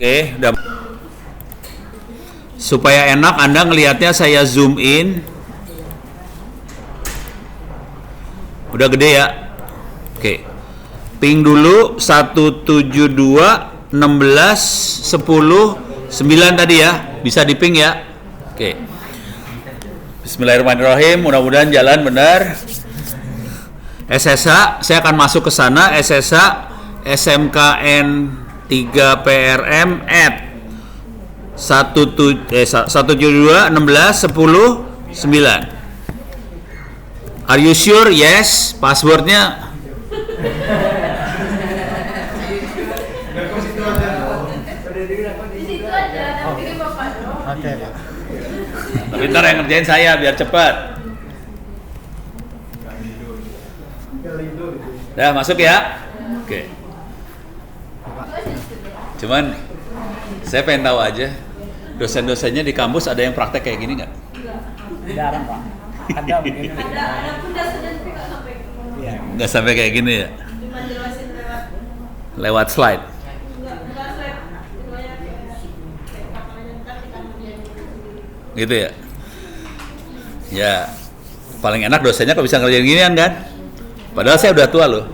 Oke, udah. Supaya enak Anda ngelihatnya saya zoom in. Udah gede ya. Oke. Ping dulu 172 16 10 9 tadi ya. Bisa diping ya. Oke. Bismillahirrahmanirrahim. Mudah-mudahan jalan benar. SSH, saya akan masuk ke sana. SSH SMKN 3 PRM at 172 16 10 9. Are you sure? Yes. Passwordnya tapi ntar yang ngerjain saya biar cepat. Udah masuk ya? Oke. Cuman saya pengen tahu aja, dosen-dosennya di kampus ada yang praktek kayak gini nggak? Jarang Pak. Ada mungkin. Ada pun dosen tapi nggak sampai. Nggak sampai kayak gini ya? Cuma jelasin Lewat slide. Enggak slide. Semuanya kayak papannya ntar kita kerjain sendiri. Gitu ya? Ya, paling enak dosennya kalau bisa ngerjain ginian kan? Padahal saya udah tua loh.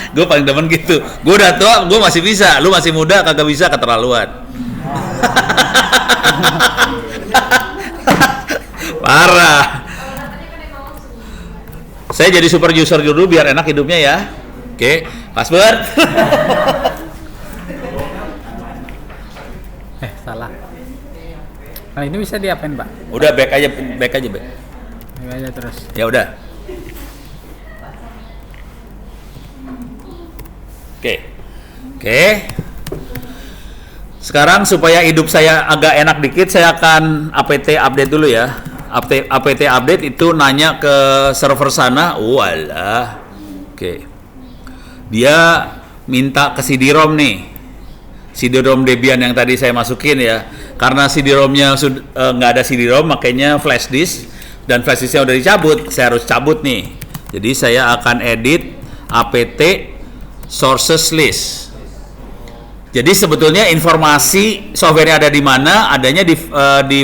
Gue paling demen gitu. Gue udah tua, gue masih bisa. Lu masih muda, kagak bisa, keterlaluan. Parah. Saya jadi super user dulu biar enak hidupnya ya. Oke, password. Salah. Nah ini bisa diapain Pak? Udah back aja. Baik aja terus. Ya udah. Oke. Sekarang supaya hidup saya agak enak dikit, saya akan apt update dulu ya. Apt update itu nanya ke server sana. Walah. Oke. Dia minta ke CD-ROM nih. CD-ROM Debian yang tadi saya masukin ya. Karena CD-ROM-nya nggak ada CD-ROM, makanya flash disk, dan flash disk-nya udah dicabut, saya harus cabut nih. Jadi saya akan edit apt sources list. Jadi sebetulnya informasi software ada di mana, adanya di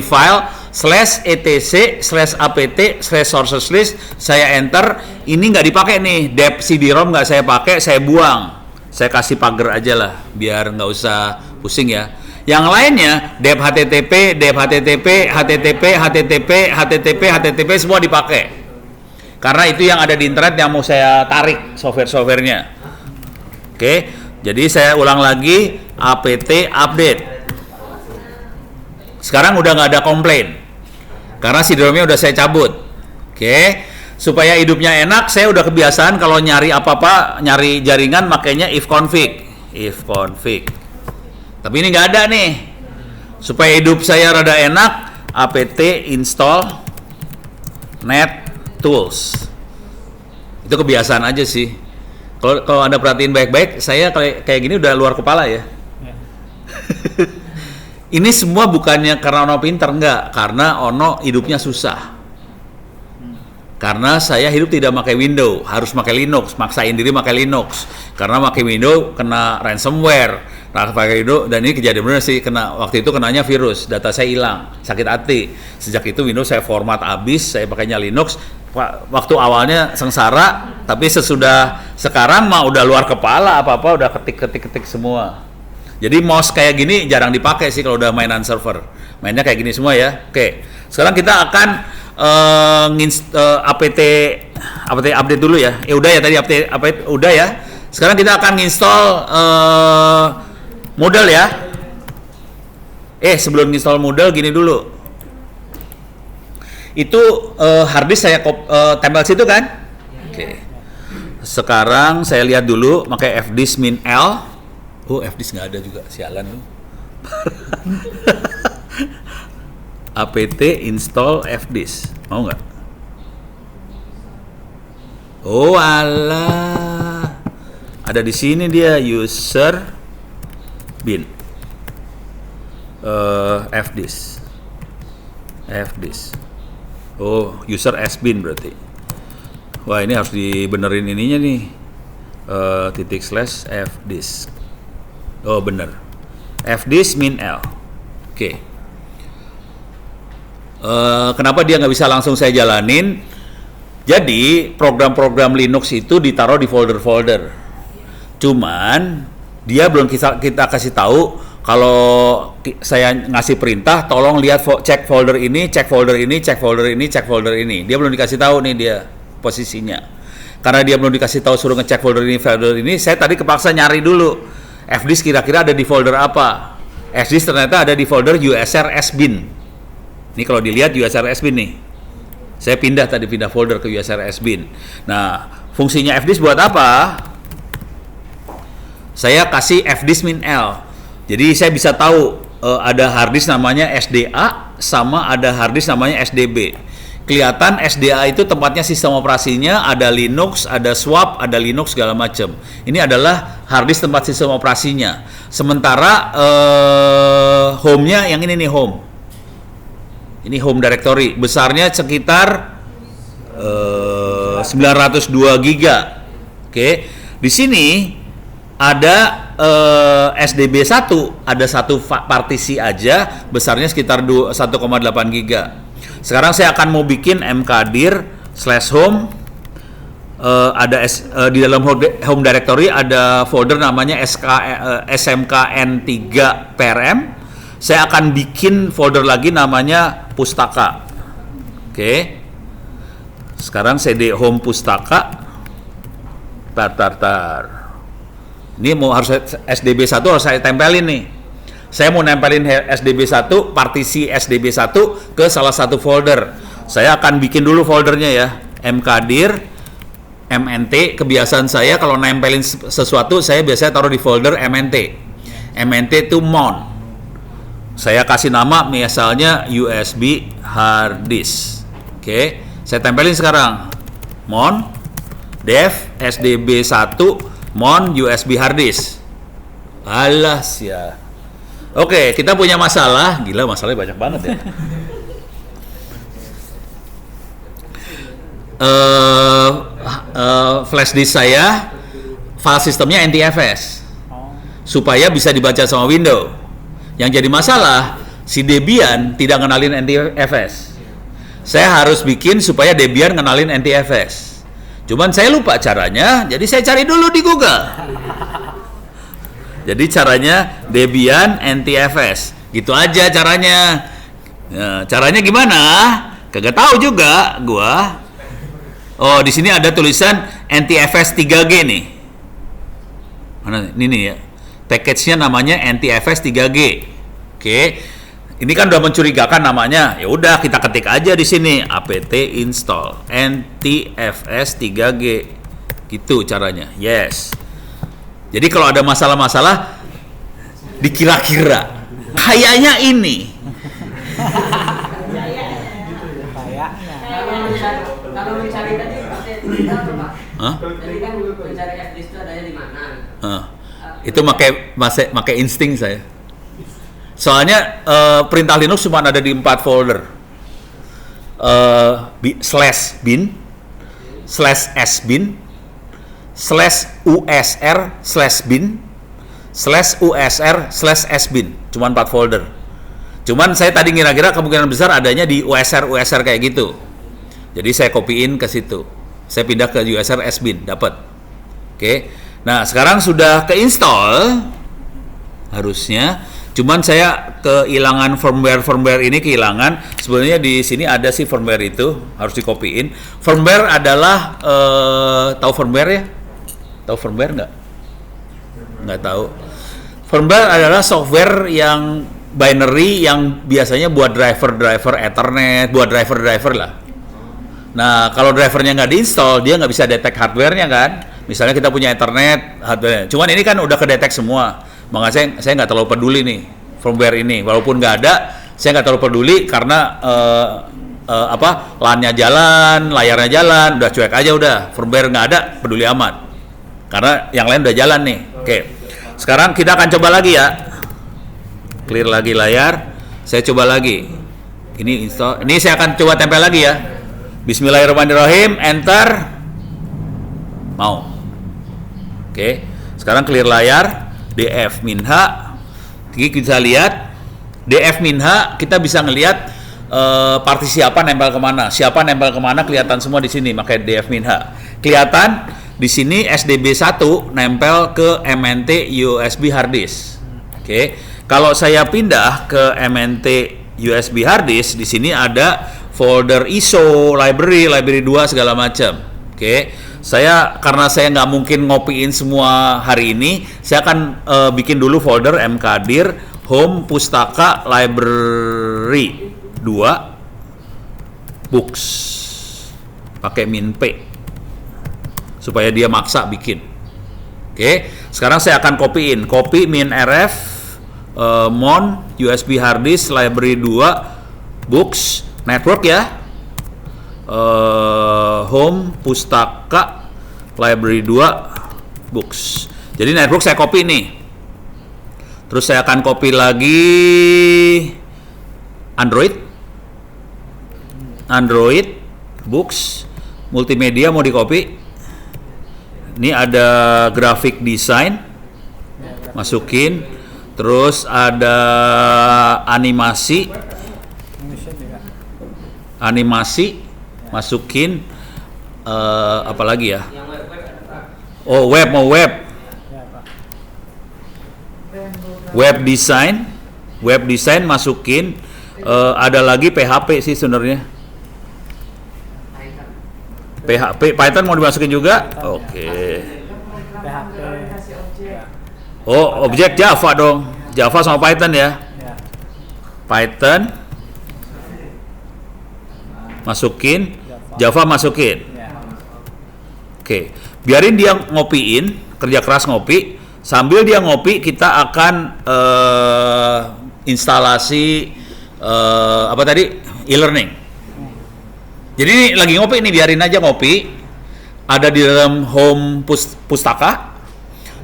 file /etc/apt/sources list. Saya enter, ini nggak dipakai nih, dep CD-ROM nggak saya pakai, saya buang. Saya kasih pagar aja lah, biar nggak usah pusing ya. Yang lainnya, dep HTTP, HTTP semua dipakai. Karena itu yang ada di internet yang mau saya tarik software-softwarenya. Oke, jadi saya ulang lagi, apt update. Sekarang udah nggak ada komplain, karena CD-ROM-nya udah saya cabut. Oke, supaya hidupnya enak, saya udah kebiasaan kalau nyari apa-apa, nyari jaringan, makanya if config. Tapi ini nggak ada nih. Supaya hidup saya rada enak, apt install net tools. Itu kebiasaan aja sih. Kalau Anda perhatiin baik-baik, saya kayak gini udah luar kepala ya. Ini semua bukannya karena Ono pinter, enggak, karena Ono hidupnya susah. Karena saya hidup tidak pakai Windows, harus pakai Linux, maksain diri pakai Linux. Karena pakai Windows kena ransomware. Nah, pakai Windows, dan ini kejadian benar sih, waktu itu kenanya virus, data saya hilang, sakit hati. Sejak itu Windows saya format habis, saya pakainya Linux. Waktu awalnya sengsara, tapi sekarang mah udah luar kepala, apa-apa udah ketik semua. Jadi mouse kayak gini jarang dipakai sih kalau udah mainan server. Mainnya kayak gini semua ya. Oke. Sekarang kita akan apt update dulu ya. Udah ya tadi update udah ya. Sekarang kita akan install Moodle ya. Sebelum install Moodle gini dulu. Itu harddisk saya tempel situ kan? Oke. Sekarang saya lihat dulu pakai fdisk min L. Fdisk nggak ada juga, sialan lu. apt install fdisk. Mau nggak? Alah. Ada di sini dia, user bin. Fdisk. User sbin berarti. Wah, ini harus dibenerin ininya nih. /fdisk. Oh bener. fdisk min L. Oke. Kenapa dia nggak bisa langsung saya jalanin? Jadi program-program Linux itu ditaruh di folder-folder. Cuman dia belum kita kasih tahu kalau saya ngasih perintah, tolong lihat cek folder ini, cek folder ini, cek folder ini, cek folder ini. Dia belum dikasih tahu nih dia posisinya. Karena dia belum dikasih tahu suruh ngecek folder ini, saya tadi kepaksa nyari dulu. Fdisk kira-kira ada di folder apa? Fdisk ternyata ada di folder usr sbin. Ini kalau dilihat usr sbin nih. Saya pindah folder ke usr sbin. Nah, fungsinya fdisk buat apa? Saya kasih fdisk min L. Jadi saya bisa tahu ada harddisk namanya SDA sama ada harddisk namanya SDB. Kelihatan SDA itu tempatnya sistem operasinya, ada Linux, ada swap, ada Linux segala macam. Ini adalah harddisk tempat sistem operasinya. Sementara home-nya yang ini nih home. Ini home directory, besarnya sekitar 902 giga. Oke. Di sini ada SDB1, ada satu partisi aja, besarnya sekitar 1,8 giga. Sekarang saya akan mau bikin mkdir/home. Di dalam home directory ada folder namanya smkn3 prm. Saya akan bikin folder lagi namanya pustaka. Oke. Sekarang cd home pustaka. Tar. Ini harus SDB1 harus saya tempelin nih. Saya mau nempelin SDB1, partisi SDB1 ke salah satu folder. Saya akan bikin dulu foldernya ya. mkdir mnt. Kebiasaan saya kalau nempelin sesuatu saya biasanya taruh di folder mnt. Mnt itu mon. Saya kasih nama misalnya USB hard disk. Oke, saya tempelin sekarang. Mon dev SDB1 mon USB hard disk. Alas ya. Oke, kita punya masalah. Gila, masalahnya banyak banget ya. Flash disk saya file sistemnya NTFS supaya bisa dibaca sama Windows. Yang jadi masalah, si Debian tidak ngenalin NTFS. Saya harus bikin supaya Debian ngenalin NTFS. Cuman saya lupa caranya, jadi saya cari dulu di Google. Jadi caranya Debian NTFS, gitu aja caranya. Ya, caranya gimana? Kagak tahu juga gua. Oh, di sini ada tulisan NTFS 3G nih. Mana ini nih ya. Package-nya namanya NTFS 3G. Oke. Ini kan udah mencurigakan namanya. Ya udah kita ketik aja di sini apt install NTFS 3G. Gitu caranya. Yes. Jadi kalau ada masalah-masalah dikira-kira kayaknya ini. Kalau mencari tadi pakai Twitter Pak. Hah? Jadi kan mencari fdisk itu adanya di mana? Itu pakai insting saya. Soalnya perintah Linux cuma ada di 4 folder. /bin, /sbin, /usr/bin, /usr/sbin. Cuma 4 folder. Cuman saya tadi ngira-ngira kemungkinan besar adanya di usr kayak gitu. Jadi saya copyin ke situ. Saya pindah ke usr sbin, dapat. Oke. Nah, sekarang sudah keinstall harusnya. Cuman saya kehilangan firmware ini kehilangan. Sebenarnya di sini ada sih firmware itu, harus dikopiin. Firmware adalah tahu firmware ya? Tahu firmware nggak? Nggak tahu. Firmware adalah software yang binary yang biasanya buat driver Ethernet, buat driver lah. Nah, kalau drivernya nggak diinstal, dia nggak bisa detect hardware-nya kan. Misalnya kita punya Ethernet, hardware. Cuman ini kan udah kedetek semua. Makanya saya nggak terlalu peduli nih firmware ini. Walaupun nggak ada, saya nggak terlalu peduli karena LAN-nya jalan, layarnya jalan, udah cuek aja udah. Firmware nggak ada, peduli amat. Karena yang lain udah jalan nih. Oke. Sekarang kita akan coba lagi ya. Clear lagi layar. Saya coba lagi. Ini install. Ini saya akan coba tempel lagi ya. Bismillahirrahmanirrahim, enter. Mau. Oke. Sekarang clear layar. DF min H. Jadi kita lihat DF min H, kita bisa ngelihat partisi apa nempel kemana, siapa nempel kemana kelihatan semua di sini, makanya DF min H. Kelihatan di sini SDB 1 nempel ke MNT USB hard disk. Oke. Kalau saya pindah ke MNT USB hard disk, di sini ada folder ISO, library 2 segala macam. Oke. Karena saya nggak mungkin ngopiin semua hari ini, saya akan bikin dulu folder mkdir home pustaka library 2 books pakai min P supaya dia maksa bikin. Oke, sekarang saya akan copy min rf mon USB hard disk library 2 books network ya, home pustaka library 2 books. Jadi network saya copy nih. Terus saya akan copy lagi Android books multimedia mau di copy. Ini ada graphic design, masukin. Terus ada animasi, masukin. Apa lagi ya? Yang web ada Pak. Oh, mau web. Web design masukin. Ada lagi PHP sih sebenarnya. Python mau dimasukin juga? Oke. PHP. Oh, objek Java dong. Java sama Python ya. Python masukin, Java masukin. Oke. Biarin dia ngopiin, kerja keras ngopi. Sambil dia ngopi, kita akan instalasi apa tadi? E-learning. Jadi ini lagi ngopi nih, biarin aja ngopi. Ada di dalam home pustaka.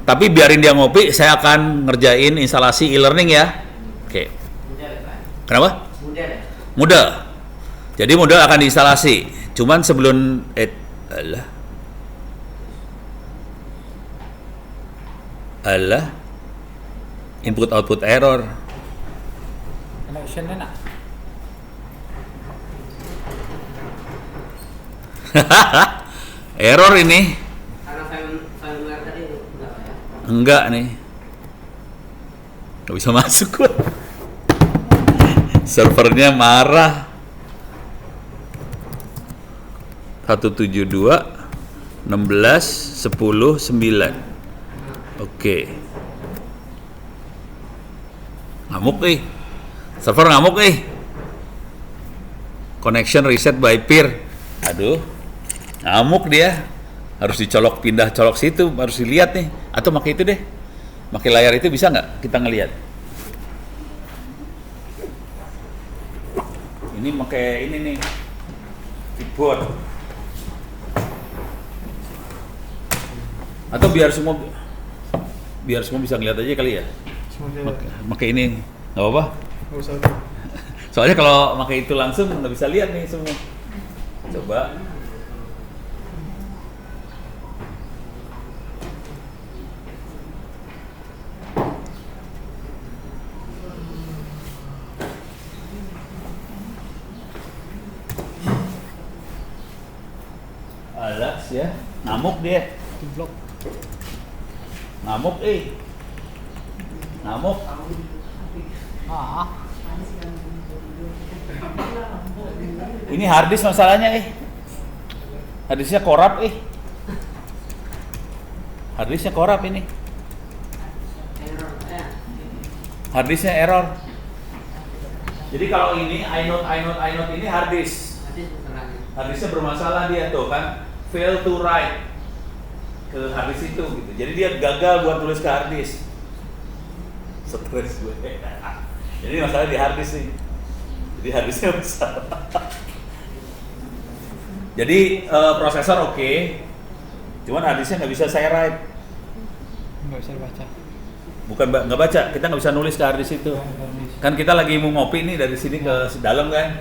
Tapi biarin dia ngopi, saya akan ngerjain instalasi e-learning ya. Oke. Mudah ya, Pak. Kenapa? Mudah ya. Moodle. Jadi Moodle akan diinstalasi. Cuman sebelum Allah input output error. Connectionnya nak. Error ini. Karena firmware tadi enggak Pak ya. Enggak nih. Gak bisa masuk gua. Servernya marah. 172 16 10 9. Oke. Ngamuk nih. Server ngamuk nih. Connection reset by peer. Aduh. Ngamuk dia. Harus dicolok, pindah colok situ, harus dilihat nih. Atau pakai itu deh. Pakai layar itu bisa nggak kita ngelihat? Ini pakai ini nih. Keyboard. Atau biar semua bisa ngeliat aja kali ya. Pakai ini nggak apa-apa. Soalnya kalau pakai itu langsung nggak bisa lihat nih semua. Coba. Alas ya, ngamuk dia. Ngamuk ngamuk. Ini harddisk masalahnya harddisknya korup harddisknya korup ini, harddisknya error. Jadi kalau ini inode ini harddisk, harddisknya bermasalah dia tuh kan, fail to write ke harddisk itu gitu. Jadi dia gagal buat tulis ke harddisk. Stres gue. Jadi masalah di harddisk nih. Jadi harddisknya besar. Jadi prosesor oke. Cuman harddisknya nggak bisa saya write. Nggak bisa baca. Bukan nggak baca, kita nggak bisa nulis ke harddisk itu. Kan kita lagi mau ngopi nih dari sini ke dalam kan.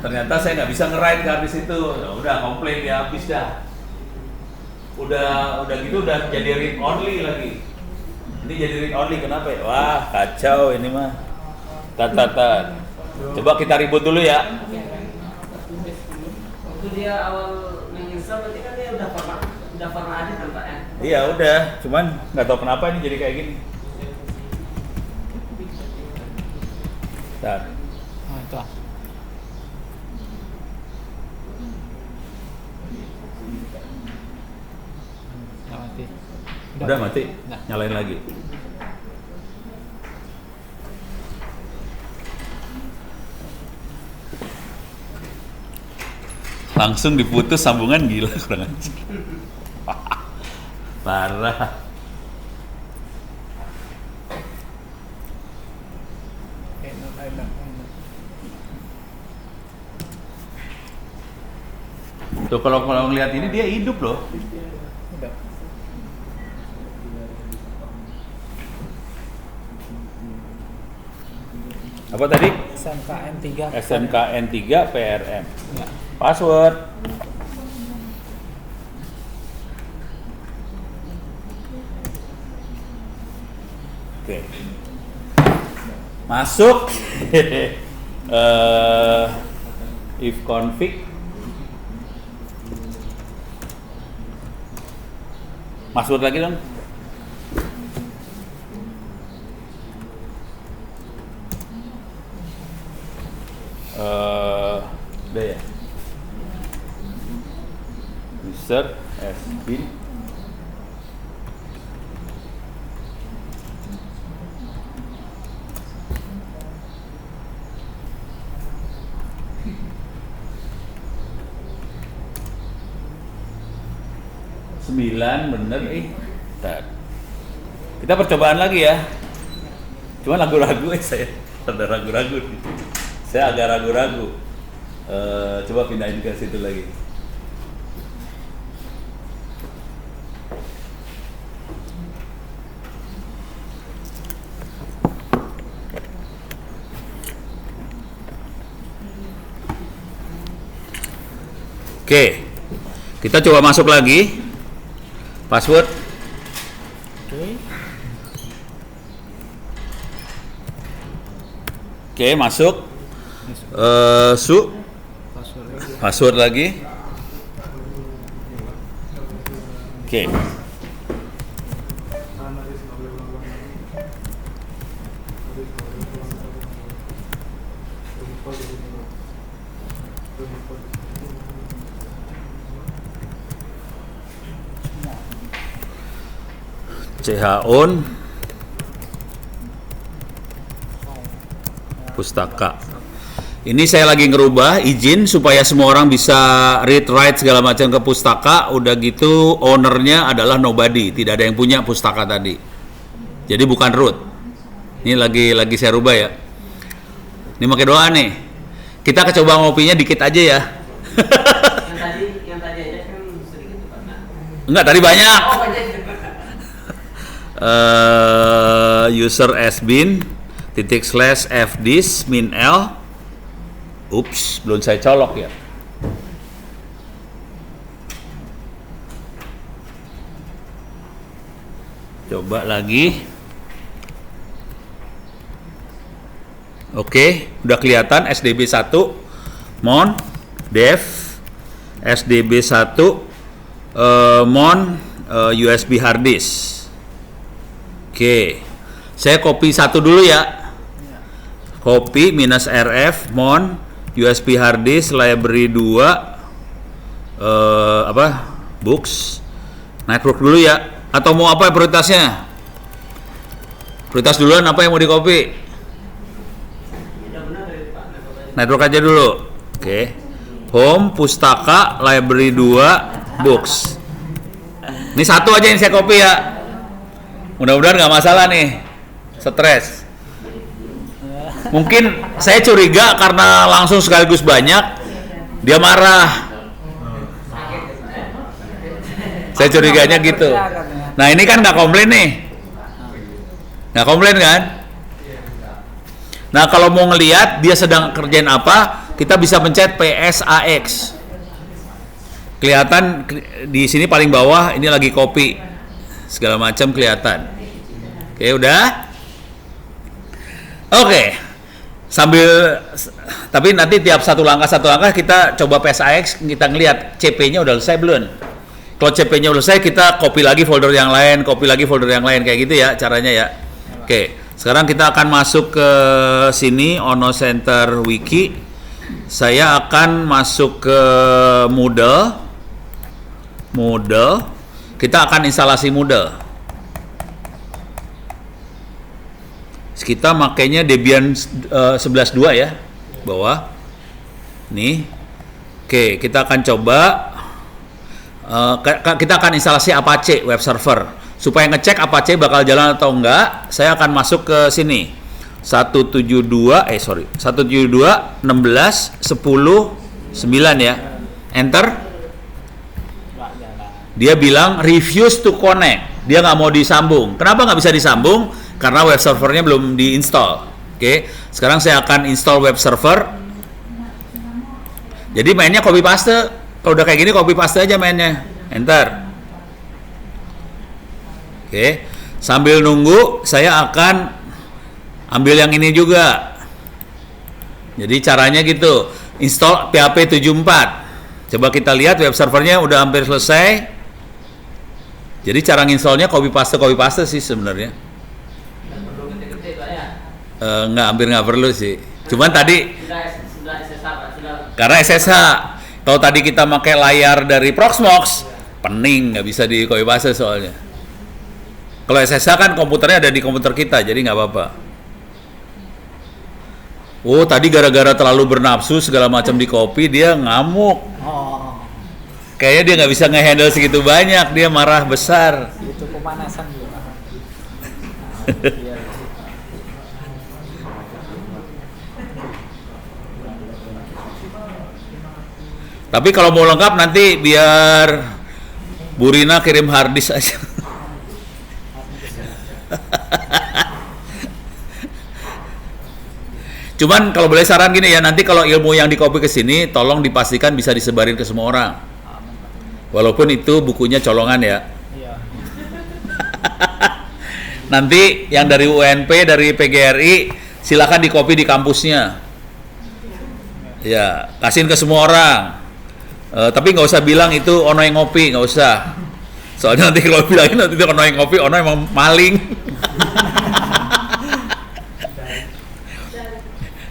Ternyata saya nggak bisa nge-write ke harddisk itu. Udah komplain dia habis dah. Udah gitu udah jadi read only lagi. Ini jadi read only, kenapa ya? Wah, kacau ini mah. Tat. Coba kita ribut dulu ya. Waktu dia awal menginstal berarti kan dia udah pernah ada kan Pak ya? Iya udah, cuman nggak tahu kenapa ini jadi kayak gini. Tar. Oh, itu. Nggak mati. Udah mati? Udah. Nyalain lagi. Langsung diputus sambungan, gila kurang ajar. Parah. Tuh kalau ngeliat ini dia hidup loh. Udah. Apa tadi? SMKN 3. SMKN 3 PRM. Ya. Password. Oke. Masuk. If config. Password lagi dong. Udah ya. User has been sembilan bener Bentar. Kita percobaan lagi ya. Cuma ragu-ragu saya ada ragu-ragu nih. Saya agak ragu-ragu. Coba pindahin ke situ lagi. Oke, kita coba masuk lagi. Password. Oke, masuk. Password lagi. Oke. CH-on pustaka. Ini saya lagi ngerubah izin supaya semua orang bisa read write segala macam ke pustaka. Udah gitu ownernya adalah nobody, tidak ada yang punya pustaka tadi. Jadi bukan root. Ini lagi saya rubah ya. Ini pakai doa nih. Kita coba ngopinya dikit aja ya. yang tadi aja kan sedikit Pak. Enggak, tadi banyak. Oh, banyak. User has been /fthis min l. Ups, belum saya colok ya. Coba lagi. Oke, udah kelihatan SDB1 mon dev SDB1 mon USB hard disk. Oke, saya copy satu dulu ya. Copy -rf mon USB hard disk library 2 books network dulu ya. Atau mau apa prioritasnya? Prioritas duluan apa yang mau di copy? Network aja dulu. Oke. Home pustaka library 2 books. Ini satu aja yang saya copy ya. Mudah-mudahan nggak masalah nih. Stres. Mungkin saya curiga karena langsung sekaligus banyak, dia marah. Saya curiganya gitu. Nah ini kan nggak komplain nih, nggak komplain kan? Nah kalau mau ngelihat dia sedang kerjain apa, kita bisa pencet PSAX. Kelihatan di sini paling bawah ini lagi copy segala macam kelihatan. Oke, udah. Oke. Tapi nanti tiap satu langkah kita coba PSAX, kita ngelihat CP-nya udah selesai belum. Kalau CP-nya udah selesai, kita copy lagi folder yang lain, kayak gitu ya caranya ya. Oke, sekarang kita akan masuk ke sini, Ono Center Wiki. Saya akan masuk ke Moodle. Kita akan instalasi Moodle. Kita makainya Debian 11.2 ya, bawah. Nih. Oke, kita akan coba. Kita akan instalasi Apache web server. Supaya ngecek Apache bakal jalan atau enggak, saya akan masuk ke sini. 172.16.10.9 ya. Enter. Dia bilang refuse to connect. Dia nggak mau disambung. Kenapa nggak bisa disambung? Karena web servernya belum diinstal. Oke, sekarang saya akan install web server. Jadi mainnya copy paste. Kalau udah kayak gini copy paste aja mainnya. Enter. Oke, sambil nunggu saya akan ambil yang ini juga. Jadi caranya gitu. Install PHP 74. Coba kita lihat web servernya udah hampir selesai. Jadi cara nginstallnya copy paste sih sebenarnya. Hampir nggak perlu sih. Cuman tadi karena SSH. Kalau tadi kita pakai layar dari Proxmox, pening, nggak bisa di copy paste soalnya. Kalau SSH kan komputernya ada di komputer kita, jadi nggak apa-apa. Oh, tadi gara-gara terlalu bernafsu segala macam di copy, dia ngamuk. Kayaknya dia nggak bisa nge-handle segitu banyak, dia marah besar. Itu pemanasan dulu. Tapi kalau mau lengkap nanti biar Bu Rina kirim harddisk aja. Cuman kalau boleh saran gini ya, nanti kalau ilmu yang di-copy ke sini tolong dipastikan bisa disebarin ke semua orang. Walaupun itu bukunya colongan ya. Nanti yang dari UNP, dari PGRI silakan di-copy di kampusnya. Ya, kasihin ke semua orang. Tapi nggak usah bilang itu Ono yang ngopi, nggak usah. Soalnya nanti kalau bilangin nanti itu Ono yang ngopi, Ono emang maling.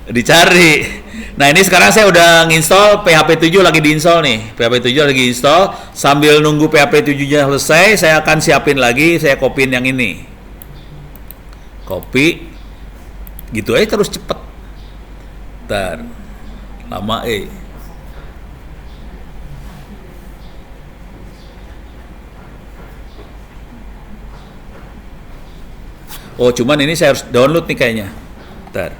Dicari. Nah, ini sekarang saya udah nginstall PHP 7 lagi diinstal nih. PHP 7 lagi install. Sambil nunggu PHP 7-nya selesai, saya akan siapin lagi, saya copyin yang ini. Copy. Gitu aja terus cepet. Ntar. Lama Oh, cuman ini saya harus download nih kayaknya. Ntar.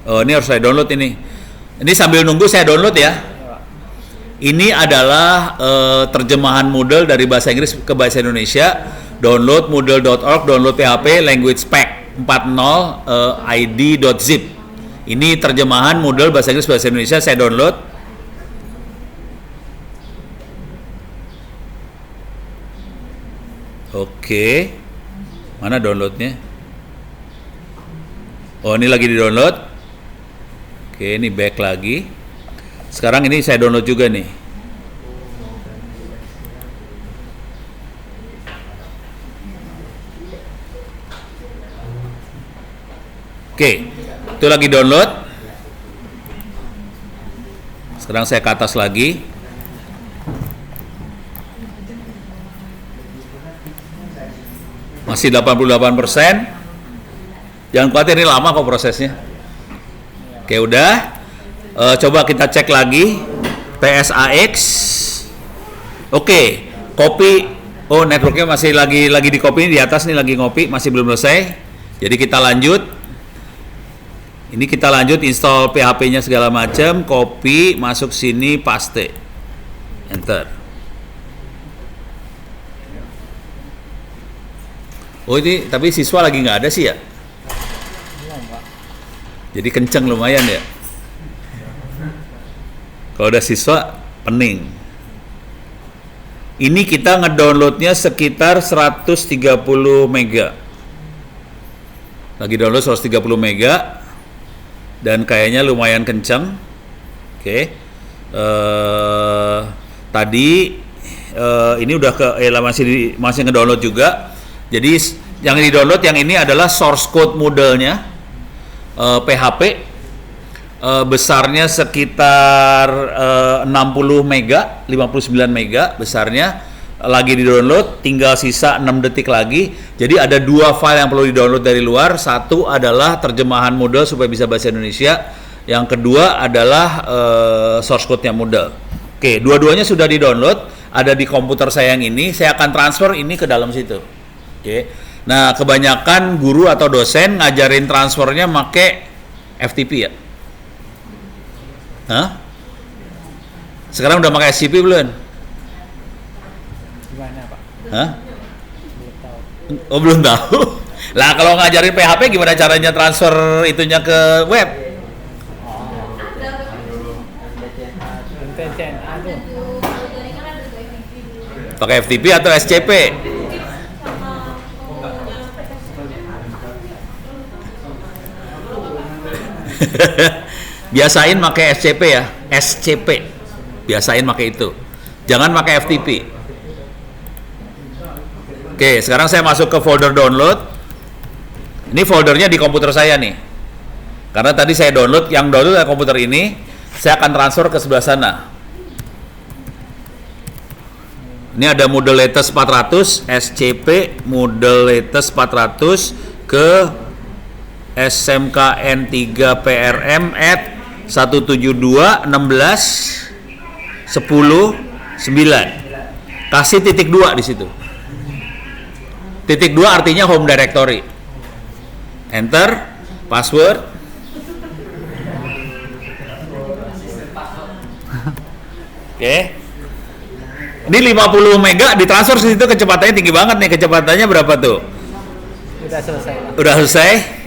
Oh, ini harus saya download ini. Ini sambil nunggu saya download ya. Ini adalah terjemahan Moodle dari bahasa Inggris ke bahasa Indonesia. Download moodle.org, download PHP language pack 40 id.zip. Ini terjemahan Moodle bahasa Inggris bahasa Indonesia, saya download. Oke. Mana downloadnya? Oh, ini lagi di-download. Oke, ini back lagi. Sekarang ini saya download juga nih. Oke, itu lagi download. Sekarang saya ke atas lagi. Masih 88%. Jangan khawatir, ini lama kok prosesnya. Oke, udah. Coba kita cek lagi PSAX. Oke, copy. Oh, networknya masih lagi di copy di atas nih, lagi ngopi, masih belum selesai. Jadi kita lanjut. Ini kita lanjut install PHP-nya segala macam, copy, masuk sini, paste. Enter. Oh, ini tapi siswa lagi nggak ada sih ya? Jadi kenceng lumayan ya. Kalau udah siswa, pening. Ini kita ngedownloadnya sekitar 130 mega. Lagi download 130 mega dan kayaknya lumayan kenceng. Oke. Tadi ini udah masih ngedownload juga. Jadi yang di-download yang ini adalah source code modelnya PHP. Besarnya sekitar 60 mega, 59 mega besarnya. Lagi di-download, tinggal sisa 6 detik lagi. Jadi ada 2 file yang perlu di-download dari luar. Satu adalah terjemahan Moodle supaya bisa bahasa Indonesia. Yang kedua adalah source code-nya Moodle. Oke, dua-duanya sudah di-download, ada di komputer saya yang ini. Saya akan transfer ini ke dalam situ. Oke. Nah, kebanyakan guru atau dosen ngajarin transfernya make FTP ya. Hah? Sekarang udah pakai SCP belum? Gimana Pak? Hah? Belum tahu. Oh, belum tahu. Lah kalau ngajarin PHP gimana caranya transfer itunya ke web? CNA tuh. Pakai FTP atau SCP? Biasain pakai SCP ya, SCP. Biasain pakai itu. Jangan pakai FTP. Oke, sekarang saya masuk ke folder download. Ini foldernya di komputer saya nih. Karena tadi saya download, yang download dari komputer ini, saya akan transfer ke sebelah sana. Ini ada Moodle Latest 400, SCP Moodle Latest 400 ke smkn3prm @ 172.16.10.9. Kasih titik 2 di situ. Titik 2 artinya home directory. Enter, password. Oke. Ini 50 mega ditransfer ke situ, kecepatannya tinggi banget nih. Kecepatannya berapa tuh? Udah selesai Pak. Udah selesai.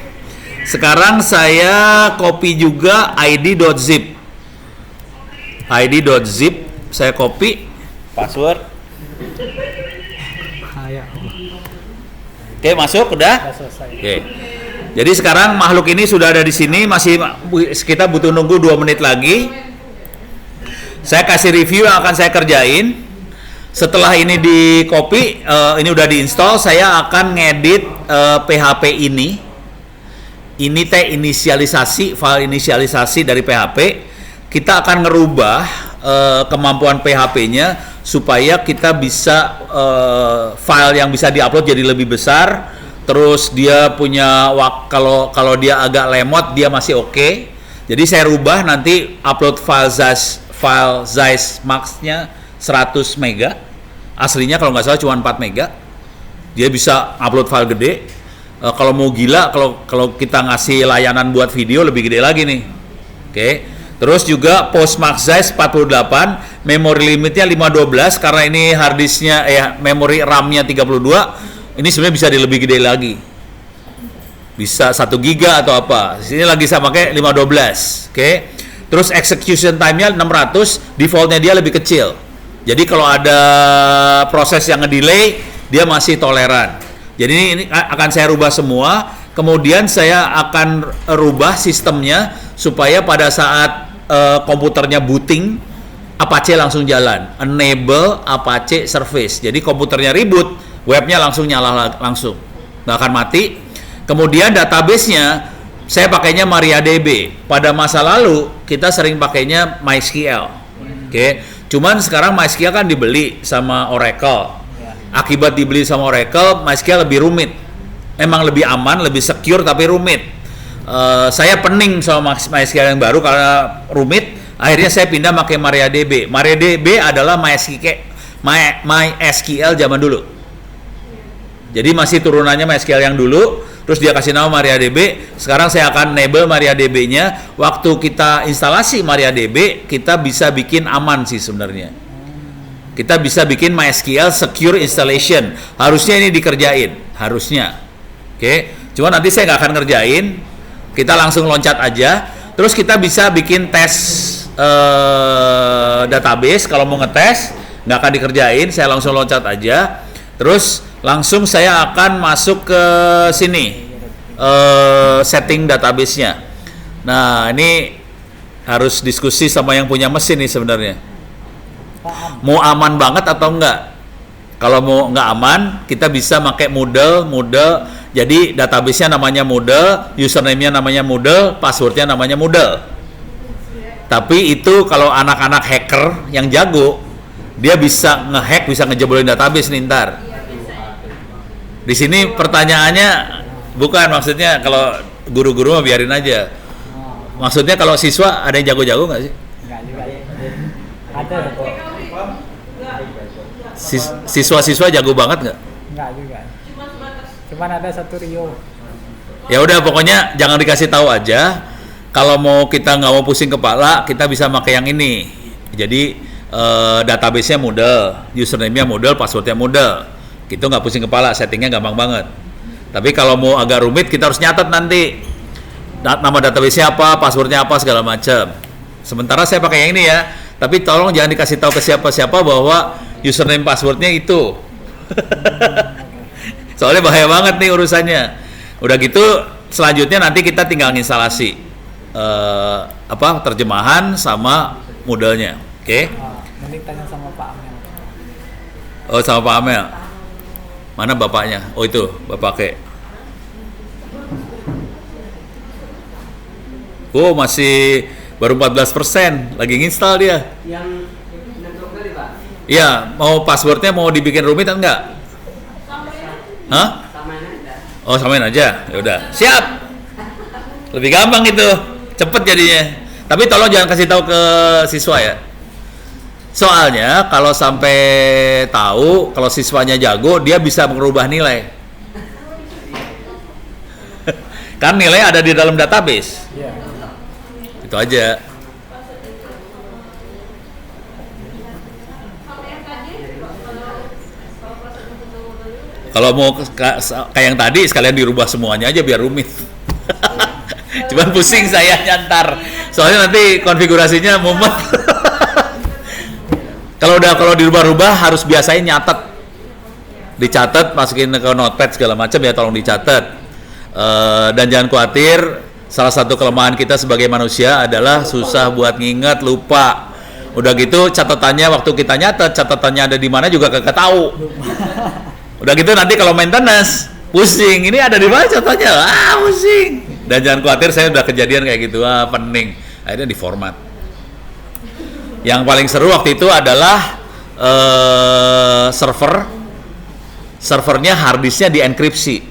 Sekarang saya copy juga id.zip. id.zip saya copy, password. Oke, masuk udah? Udah selesai. Oke. Jadi sekarang makhluk ini sudah ada di sini, masih kita butuh nunggu 2 menit lagi. Saya kasih review yang akan saya kerjain. Setelah ini di copy, ini udah diinstal, saya akan ngedit PHP ini. Ini teh inisialisasi, file inisialisasi dari PHP. Kita akan ngerubah kemampuan PHP-nya supaya kita bisa file yang bisa diupload jadi lebih besar. Terus dia punya kalau dia agak lemot dia masih oke. Jadi saya rubah nanti upload file size max-nya 100 mega. Aslinya kalau nggak salah cuma 4 mega. Dia bisa upload file gede. Kalau mau gila, kalau kita ngasih layanan buat video lebih gede lagi nih. Oke. Terus juga post max size 48, memory limitnya 512 karena ini hard disknya memori RAM-nya 32. Ini sebenarnya bisa lebih gede lagi. Bisa 1 giga atau apa. Sini lagi saya pakai 512. Oke. Terus execution time-nya 600, default-nya dia lebih kecil. Jadi kalau ada proses yang ngedelay, dia masih toleran. Jadi ini akan saya rubah semua, kemudian saya akan rubah sistemnya supaya pada saat komputernya booting, Apache langsung jalan. Enable Apache Service. Jadi komputernya reboot, webnya langsung nyala langsung. Nggak akan mati. Kemudian database-nya, saya pakainya MariaDB. Pada masa lalu, kita sering pakainya MySQL. Oke. Cuman sekarang MySQL kan dibeli sama Oracle. Akibat dibeli sama Oracle, MySQL lebih rumit. Emang lebih aman, lebih secure tapi rumit. Saya pening sama MySQL yang baru karena rumit. Akhirnya saya pindah pakai MariaDB. MariaDB adalah MySQL zaman dulu. Jadi masih turunannya MySQL yang dulu, terus dia kasih nama MariaDB. Sekarang saya akan enable MariaDB-nya. Waktu kita instalasi MariaDB, kita bisa bikin aman sih sebenarnya. Kita bisa bikin MySQL secure installation. Harusnya ini dikerjain, harusnya. Oke, cuma nanti saya nggak akan ngerjain. Kita langsung loncat aja. Terus kita bisa bikin tes database. Kalau mau ngetes, nggak akan dikerjain, saya langsung loncat aja. Terus langsung saya akan masuk ke sini, setting database-nya. Nah, ini harus diskusi sama yang punya mesin nih sebenarnya. Mau aman banget atau enggak? Kalau mau nggak aman, kita bisa pakai Moodle. Jadi database-nya namanya Moodle, username-nya namanya Moodle, password-nya namanya Moodle. Tapi itu kalau anak-anak hacker yang jago, dia bisa ngehack, bisa ngejebolin database nih ntar. Di sini pertanyaannya bukan, maksudnya kalau guru-guru mah biarin aja. Maksudnya kalau siswa ada yang jago-jago nggak sih? Enggak juga ya. Ada kok. Siswa-siswa jago banget nggak? Enggak juga. Cuman ada satu Rio. Ya udah, pokoknya jangan dikasih tahu aja. Kalau mau kita nggak mau pusing kepala, kita bisa pakai yang ini. Jadi database-nya Moodle, username-nya Moodle, password-nya Moodle. Gitu nggak pusing kepala, settingnya gampang banget. Tapi kalau mau agak rumit, kita harus nyatet nanti nama database-nya apa, password-nya apa, segala macam. Sementara saya pakai yang ini ya. Tapi tolong jangan dikasih tahu ke siapa-siapa bahwa username password-nya itu. Soalnya bahaya banget nih urusannya. Udah gitu, selanjutnya nanti kita tinggal instalasi terjemahan sama Moodle-nya. Oke? Mending tanya sama Pak Amel. Oh, sama Pak Amel. Mana bapaknya? Oh, itu bapak ke. Oh, masih baru 14%, lagi nginstal dia. Yang network tadi Pak? Iya, mau passwordnya mau dibikin rumit atau enggak? Hah? Samain aja. Oh, samain aja. Ya udah. Siap. Lebih gampang itu. Cepet jadinya. Tapi tolong jangan kasih tahu ke siswa ya. Soalnya kalau sampai tahu, kalau siswanya jago, dia bisa merubah nilai. Kan nilai ada di dalam database. Iya. Itu aja. Kalau mau kayak yang tadi, sekalian dirubah semuanya aja biar rumit. Cuman pusing saya nyantar. Soalnya nanti konfigurasinya mumet. Kalau dirubah-rubah harus biasain nyatet. Dicatat, masukin ke notepad segala macam ya, tolong dicatat. Dan jangan khawatir, salah satu kelemahan kita sebagai manusia adalah susah buat nginget, lupa. Udah gitu catatannya waktu kita nyatet, catatannya ada di mana juga kagak tahu. Udah gitu nanti kalau maintenance pusing, ini ada di mana catatannya? Pusing. Dan jangan khawatir, saya udah kejadian kayak gitu, pening. Akhirnya diformat. Yang paling seru waktu itu adalah servernya harddisknya dienkripsi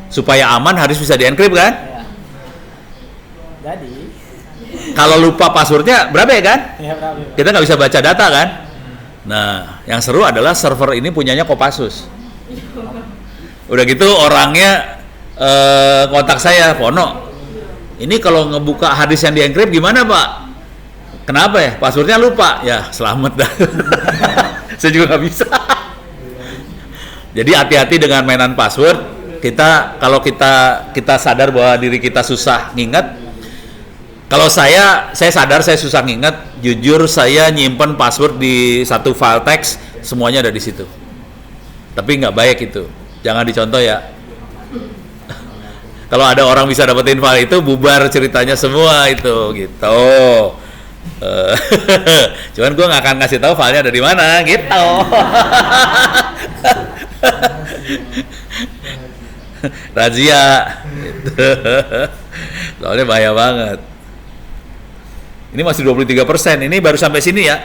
supaya aman, harus bisa dienkrip kan? Ya. Jadi Kalau lupa passwordnya berapa ya kan? ya berapa? Kita nggak bisa baca data kan? Nah, yang seru adalah server ini punyanya Kopassus. Udah gitu orangnya kontak saya, Pono. Ini kalau ngebuka harddisk yang dienkrip gimana Pak? Kenapa ya? Passwordnya lupa. Ya, selamat dah. Saya juga nggak bisa. Jadi hati-hati dengan mainan password. Kalau kita sadar bahwa diri kita susah nginget. Kalau saya sadar saya susah nginget. Jujur saya nyimpen password di satu file teks, semuanya ada di situ. Tapi nggak baik itu. Jangan dicontoh ya. Kalau ada orang bisa dapetin file itu, bubar ceritanya semua itu, gitu. Cuman gue nggak akan ngasih tahu filenya ada di mana, gitu. Razia, gitu. Soalnya bahaya banget. Ini masih 23%. Ini baru sampai sini ya.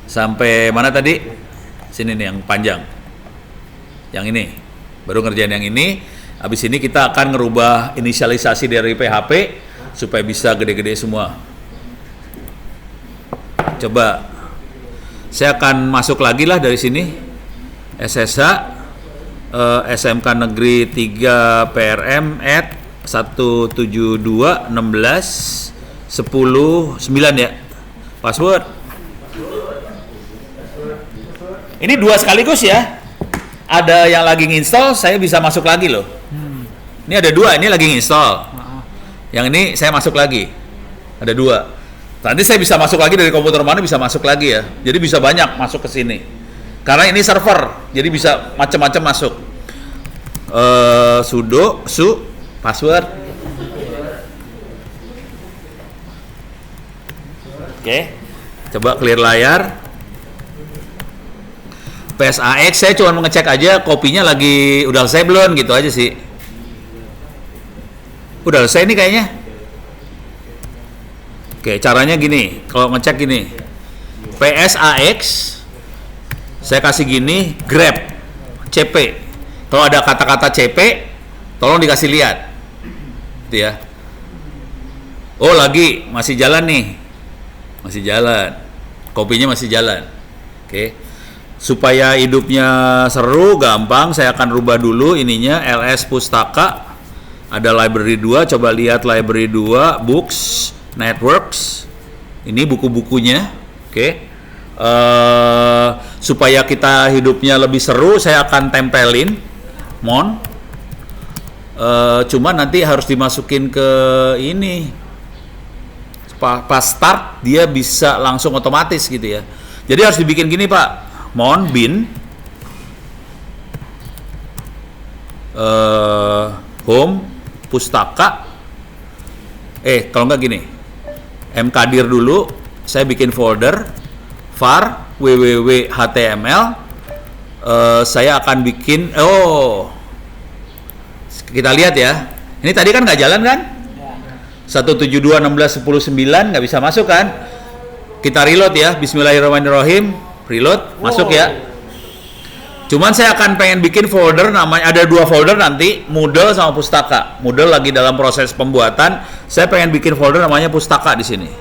Sampai mana tadi? Sini nih yang panjang. Yang ini. Baru ngerjain yang ini. Habis ini kita akan ngerubah inisialisasi dari PHP supaya bisa gede-gede semua. Coba saya akan masuk lagi lah dari sini. SSH SMK Negeri 3 PRM at 172 16 10 9 ya. Password. Ini dua sekaligus ya. Ada yang lagi nginstall, saya bisa masuk lagi loh. Ini ada dua, ini lagi nginstall. Yang ini saya masuk lagi. Ada dua. Nanti saya bisa masuk lagi dari komputer mana bisa masuk lagi ya. Jadi bisa banyak masuk ke sini. Karena ini server, jadi bisa macam-macam masuk. Sudo, password. Oke, coba clear layar. PSAX saya cuma mengecek aja kopinya lagi udah selesai belum gitu aja sih. Udah selesai nih kayaknya. Oke, caranya gini, kalau ngecek gini. PSAX saya kasih gini, grab CP. Kalau ada kata-kata CP, tolong dikasih lihat. Gitu ya. Oh, lagi masih jalan nih. Masih jalan. Kopinya masih jalan. Oke. Supaya hidupnya seru, gampang, saya akan rubah dulu ininya LS Pustaka. Ada library 2, coba lihat library 2, books, networks. Ini buku-bukunya. Oke. Supaya kita hidupnya lebih seru, saya akan tempelin mon. Cuma nanti harus dimasukin ke ini. Pas start dia bisa langsung otomatis gitu ya. Jadi harus dibikin gini Pak. Mon bin home pustaka. Kalau nggak gini, mkdir dulu. Saya bikin folder var www.html. Saya akan bikin. Kita lihat ya. Ini tadi kan nggak jalan kan? 172.16.10.9 nggak bisa masuk kan? Kita reload ya. Bismillahirrahmanirrahim. Reload, masuk ya. Cuman saya akan pengen bikin folder namanya, ada 2 folder nanti, Moodle sama Pustaka. Moodle lagi dalam proses pembuatan. Saya pengen bikin folder namanya Pustaka di sini.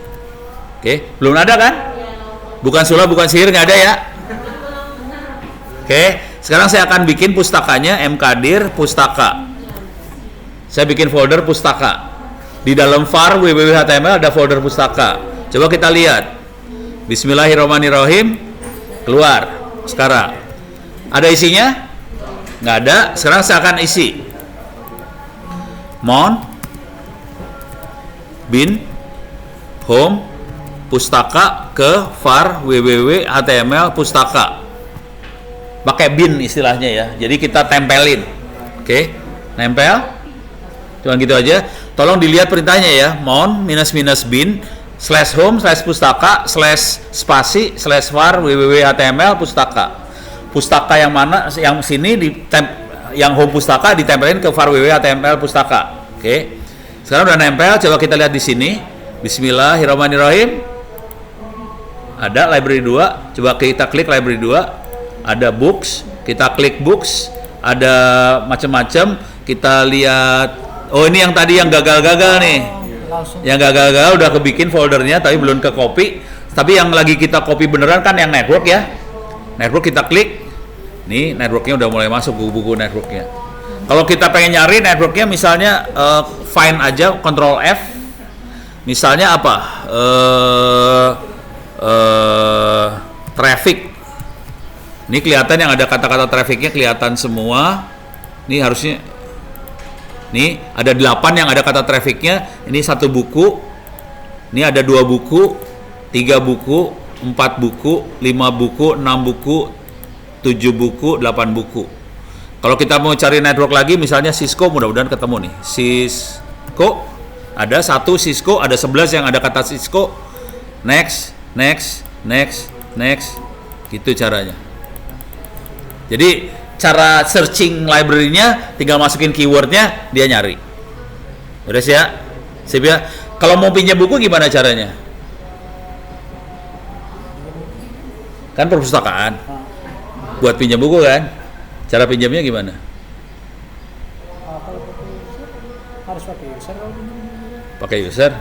Oke, belum ada kan? Bukan sulap, bukan sihir, nggak ada ya. Oke, sekarang saya akan bikin pustakanya mkdir pustaka. Saya bikin folder pustaka. Di dalam var www.html ada folder pustaka. Coba kita lihat. Bismillahirrahmanirrahim. Keluar sekarang. Ada isinya? Nggak ada. Sekarang saya akan isi. Mon bin home pustaka ke var www.html pustaka. Pakai bin istilahnya ya. Jadi kita tempelin. Oke, nempel. Cuma gitu aja. Tolong dilihat perintahnya ya. Mon minus bin /home /pustaka /spasi /var www.html pustaka. Pustaka yang mana? Yang sini yang home pustaka ditempelin ke var www.html pustaka. Oke. Sekarang udah nempel, coba kita lihat di sini. Bismillahirrahmanirrahim. Ada library 2. Coba kita klik library 2. Ada books, kita klik books. Ada macam-macam. Kita lihat. Oh, ini yang tadi yang gagal-gagal nih. Yang gagal-gagal udah kebikin foldernya tapi belum ke copy. Tapi yang lagi kita copy beneran kan yang network ya. Network kita klik. Nih networknya udah mulai masuk, buku-buku networknya. Kalau kita pengen nyari networknya misalnya find aja, Ctrl F. Misalnya apa? Traffic. Ini kelihatan yang ada kata-kata trafficnya kelihatan semua. Ini harusnya. Nih ada 8 yang ada kata trafficnya. Ini 1 buku. Ini ada 2 buku, 3 buku, 4 buku, 5 buku, 6 buku, 7 buku, 8 buku. Kalau kita mau cari network lagi misalnya Cisco, mudah-mudahan ketemu nih. Cisco, ada 1 Cisco, ada 11 yang ada kata Cisco. Next. Gitu caranya. Jadi cara searching library-nya tinggal masukin keyword-nya, dia nyari. Udah sih ya? Sip ya? Kalau mau pinjam buku gimana caranya? Kan perpustakaan. Buat pinjam buku kan? Cara pinjamnya gimana? Harus pakai user. Pakai user?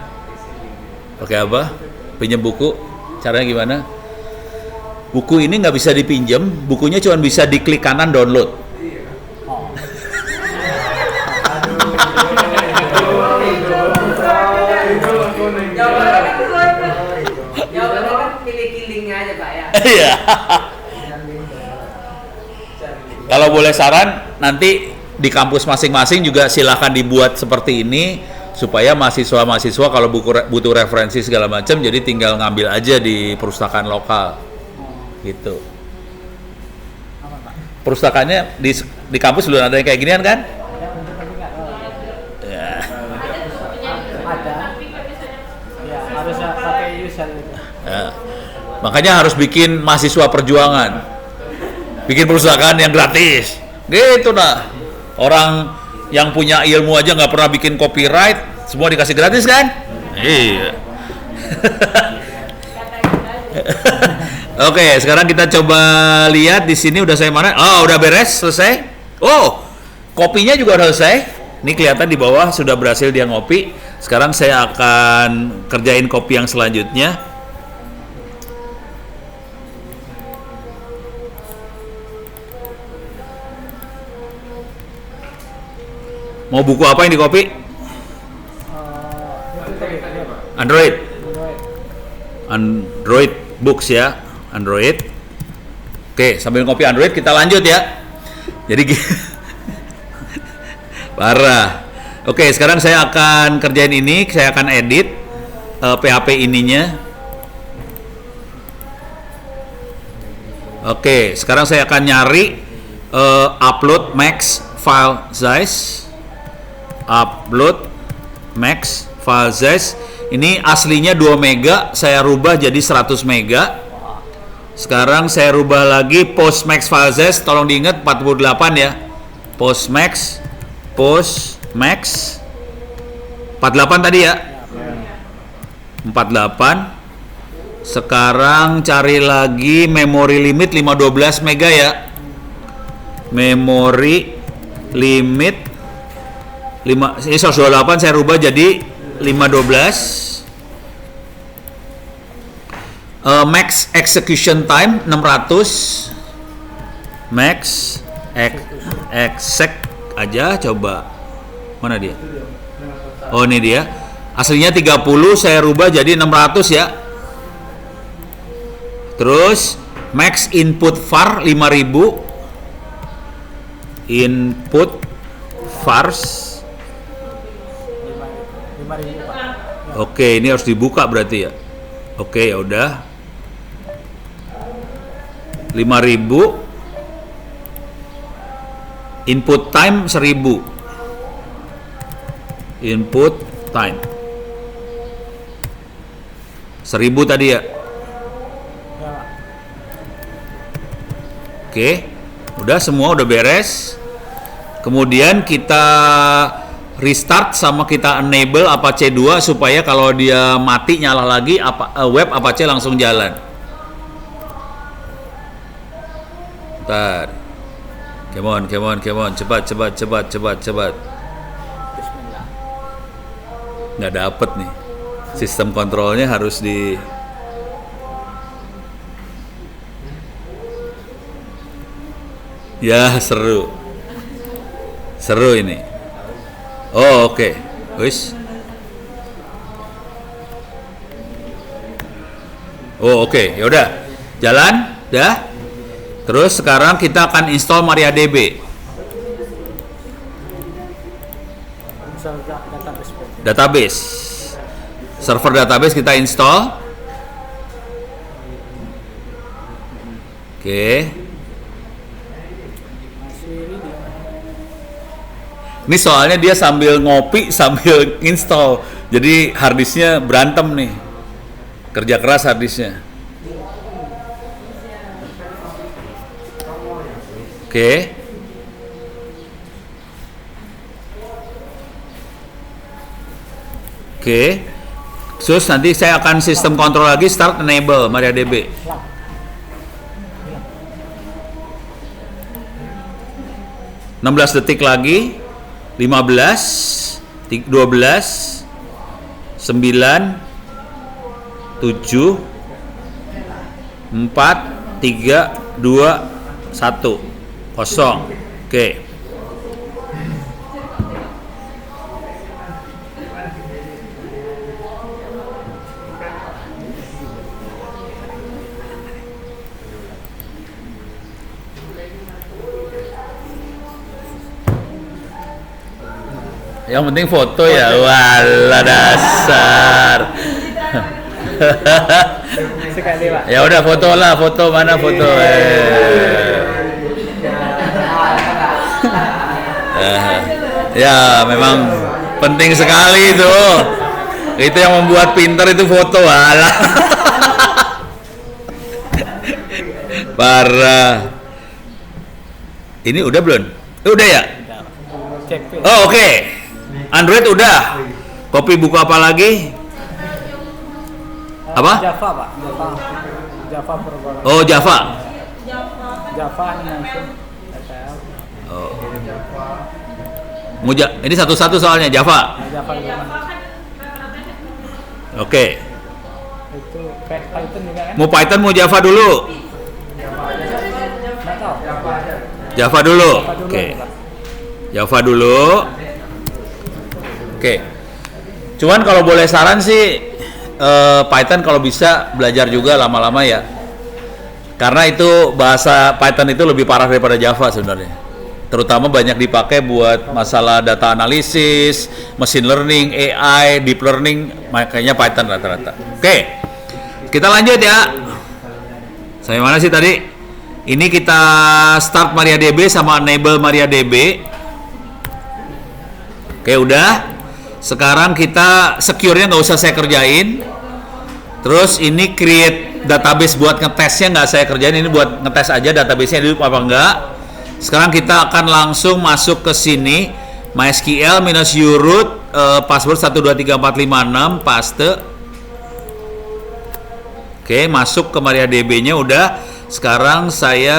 Pakai apa? Pinjam buku? Caranya gimana? Buku ini nggak bisa dipinjam, bukunya cuma bisa diklik kanan download. Jawabannya kan pilih-pilihnya aja Pak ya. Iya. Kalau boleh saran, nanti di kampus masing-masing juga silahkan dibuat seperti ini supaya mahasiswa-mahasiswa kalau butuh referensi segala macam jadi tinggal ngambil aja di perpustakaan lokal gitu. Apa Pak? Perpustakaannya di kampus belum ada yang kayak ginian kan? Ada untuk tapi nggak tahu. Ya. Ada. Ya harus pakai user itu. Ya. Makanya harus bikin mahasiswa perjuangan, bikin perpustakaan yang gratis, gitu nah. Orang yang punya ilmu aja nggak pernah bikin copyright, semua dikasih gratis kan? Iya. Oke, sekarang kita coba lihat di sini udah saya mana? Oh, udah beres, selesai. Oh, kopinya juga udah selesai. Ini kelihatan di bawah sudah berhasil dia ngopi. Sekarang saya akan kerjain kopi yang selanjutnya. Mau buku apa yang di kopi? Itu tadi. Android. Android books ya, Android. Oke, sambil ngopi Android kita lanjut ya. Jadi parah. Oke, sekarang saya akan kerjain ini, saya akan edit PHP ininya. Oke, sekarang saya akan nyari upload max file size. Upload max file size. Ini aslinya 2 mega, saya rubah jadi 100 mega. Sekarang saya rubah lagi post max file size, tolong diingat 48 ya. Post max 48 tadi ya. 48. Sekarang cari lagi memori limit 512 mega ya. Memori limit 5, ini 128 saya rubah jadi 512. Max execution time 600. Max exec aja, coba mana dia? Oh ini dia. Aslinya 30 saya rubah jadi 600 ya. Terus max input var 5000. Input vars. 5.000 Pak. Oke, ini harus dibuka berarti ya. Oke, ya udah. 5.000. Input time 1.000. Input time 1.000 tadi ya. Ya Pak. Oke, udah semua udah beres. Kemudian kita restart sama kita enable Apache 2 supaya kalau dia mati nyala lagi web Apache langsung jalan. Bentar. Come on, cepat. Bismillah. Nggak dapet nih. Sistem kontrolnya harus di ya seru ini. Oh oke. Wis. Oh oke, yaudah jalan, dah. Terus sekarang kita akan install MariaDB. Misal database. Database. Server database kita install. Oke. Masih reading. Ini soalnya dia sambil ngopi sambil install. Jadi harddisknya berantem nih. Kerja keras harddisknya. Oke. Terus nanti saya akan sistem kontrol lagi, start enable MariaDB. 16 detik lagi. 15, 12, 9, 7, 4, 3, 2, 1, kosong. Oke. Yang penting foto ya. Walah dasar. Sekali Pak. Ya udah foto lah, foto mana foto. Ya memang penting sekali itu. Itu yang membuat pintar itu foto. Walah. Parah. Ini udah belum? Udah ya? Cek. Oh oke. Android udah. Kopi buku apa lagi? Apa? Java Pak. Java program. Oh Java. Java animation. STL. Oh. Ini satu-satu soalnya Java. Java gimana? Oke. Itu Python juga kan? Mau Python mau Java dulu? Nggak tahu. Java dulu. Java dulu, Oke. Pak. Java dulu. Oke. Cuman kalau boleh saran sih Python kalau bisa belajar juga lama-lama ya. Karena itu bahasa Python itu lebih parah daripada Java sebenarnya. Terutama banyak dipakai buat masalah data analisis, machine learning, AI, deep learning, makanya Python rata-rata. Oke. Kita lanjut ya. Sampai mana sih tadi? Ini kita start MariaDB sama enable MariaDB. Oke, udah. Sekarang kita secure-nya nggak usah saya kerjain. Terus ini create database buat ngetesnya nggak saya kerjain. Ini buat ngetes aja database-nya hidup apa enggak. Sekarang kita akan langsung masuk ke sini. MySQL -uroot password 123456 paste. Oke, masuk ke MariaDB-nya udah. Sekarang saya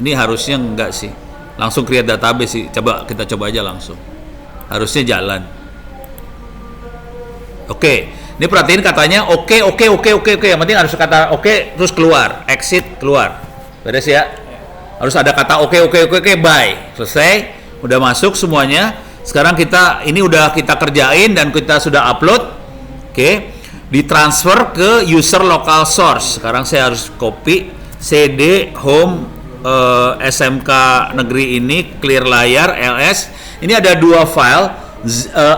ini harusnya enggak sih. Langsung create database sih. Kita coba aja langsung. Harusnya jalan. Oke. Ini perhatiin katanya oke. Yang penting harus kata oke terus keluar, exit keluar. Beres ya? Harus ada kata oke, bye. Selesai. Udah masuk semuanya. Sekarang ini udah kita kerjain dan kita sudah upload. Oke. Ditransfer ke user local source. Sekarang saya harus copy cd home SMK negeri ini clear layar ls. Ini ada dua file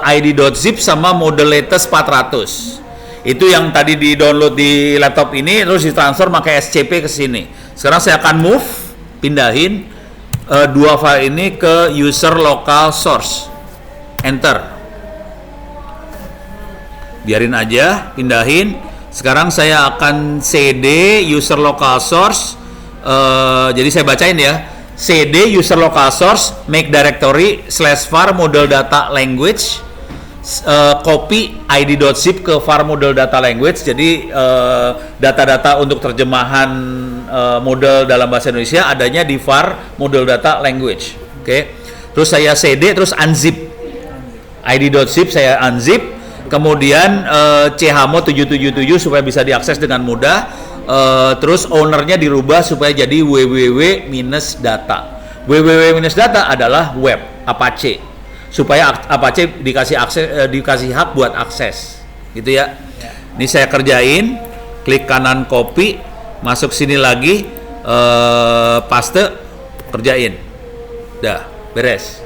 id.zip sama model latest 400. Itu yang tadi di download di laptop ini terus ditransfer pakai SCP ke sini. Sekarang saya akan move, pindahin dua file ini ke user local source. Enter. Biarin aja, pindahin. Sekarang saya akan cd user local source. Jadi saya bacain ya. cd user local source make directory /var model data language copy id.zip ke var model data language. Jadi data-data untuk terjemahan model dalam bahasa Indonesia adanya di var model data language. Oke. Terus saya cd terus unzip id.zip saya unzip. Kemudian chmo 777 supaya bisa diakses dengan mudah. Terus ownernya dirubah supaya jadi www-data. Www-data adalah web Apache supaya Apache dikasih hak buat akses, gitu ya. Ini saya kerjain, klik kanan copy, masuk sini lagi, paste, kerjain, dah beres.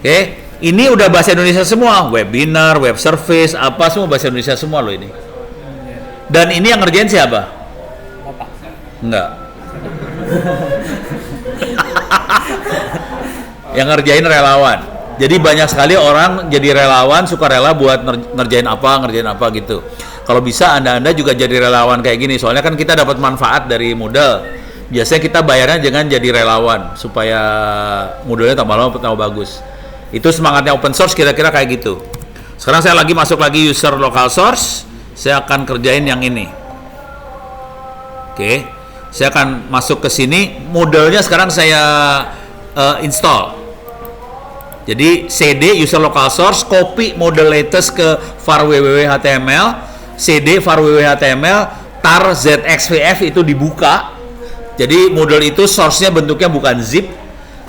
Oke. Ini udah bahasa Indonesia semua, webinar, web service, apa semua bahasa Indonesia semua loh ini. Dan ini yang ngerjain siapa? Bapak. Enggak. Yang ngerjain relawan. Jadi banyak sekali orang jadi relawan, suka rela buat ngerjain apa gitu. Kalau bisa Anda juga jadi relawan kayak gini. Soalnya kan kita dapat manfaat dari Moodle. Biasanya kita bayarnya jangan jadi relawan supaya Moodle-nya tambah lama tambah bagus. Itu semangatnya open source kira-kira kayak gitu. Sekarang saya masuk lagi user local source. Saya akan kerjain yang ini. Oke. Saya akan masuk ke sini. Modelnya sekarang saya install. Jadi cd user local source copy model latest ke var www.html, cd var www.html, tar zxvf itu dibuka. Jadi model itu source-nya bentuknya bukan zip.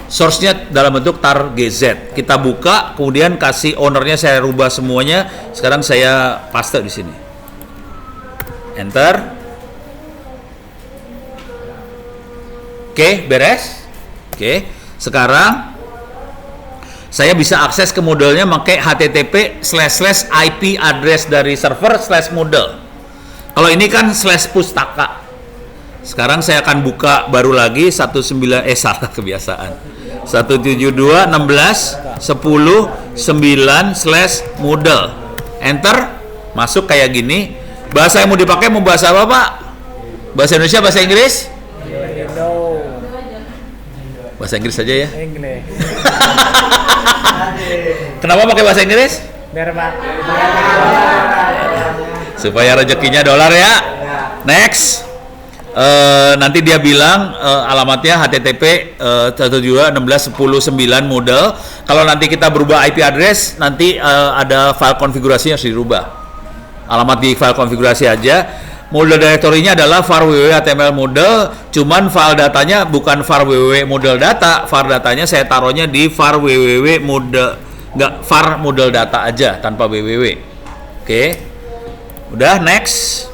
Source-nya dalam bentuk tar gz. Kita buka, kemudian kasih ownernya saya rubah semuanya. Sekarang saya paste di sini. Enter. Oke, beres. Oke. Sekarang saya bisa akses ke Moodle-nya pakai http//IP address dari server /Moodle. Kalau ini kan /pustaka. Sekarang saya akan buka baru lagi 19 salah kebiasaan. 172.16.10.9/Moodle. Enter, masuk kayak gini. Bahasa yang mau dipakai mau bahasa apa, Pak? Bahasa Indonesia, bahasa Inggris? Indo. Bahasa Inggris saja ya. Inggris. Kenapa pakai bahasa Inggris? Biar Pak. Supaya rezekinya dolar ya. Next. Nanti dia bilang alamatnya http 172.16.10.9 Moodle. Kalau nanti kita berubah IP address, nanti ada file konfigurasinya harus dirubah. Alamat di file konfigurasi aja. Moodle directory-nya adalah var www.html Moodle, cuman file datanya bukan var www Moodle data, var datanya saya taruhnya di var www Moodle, enggak, var Moodle data aja tanpa www. Oke. Udah, next.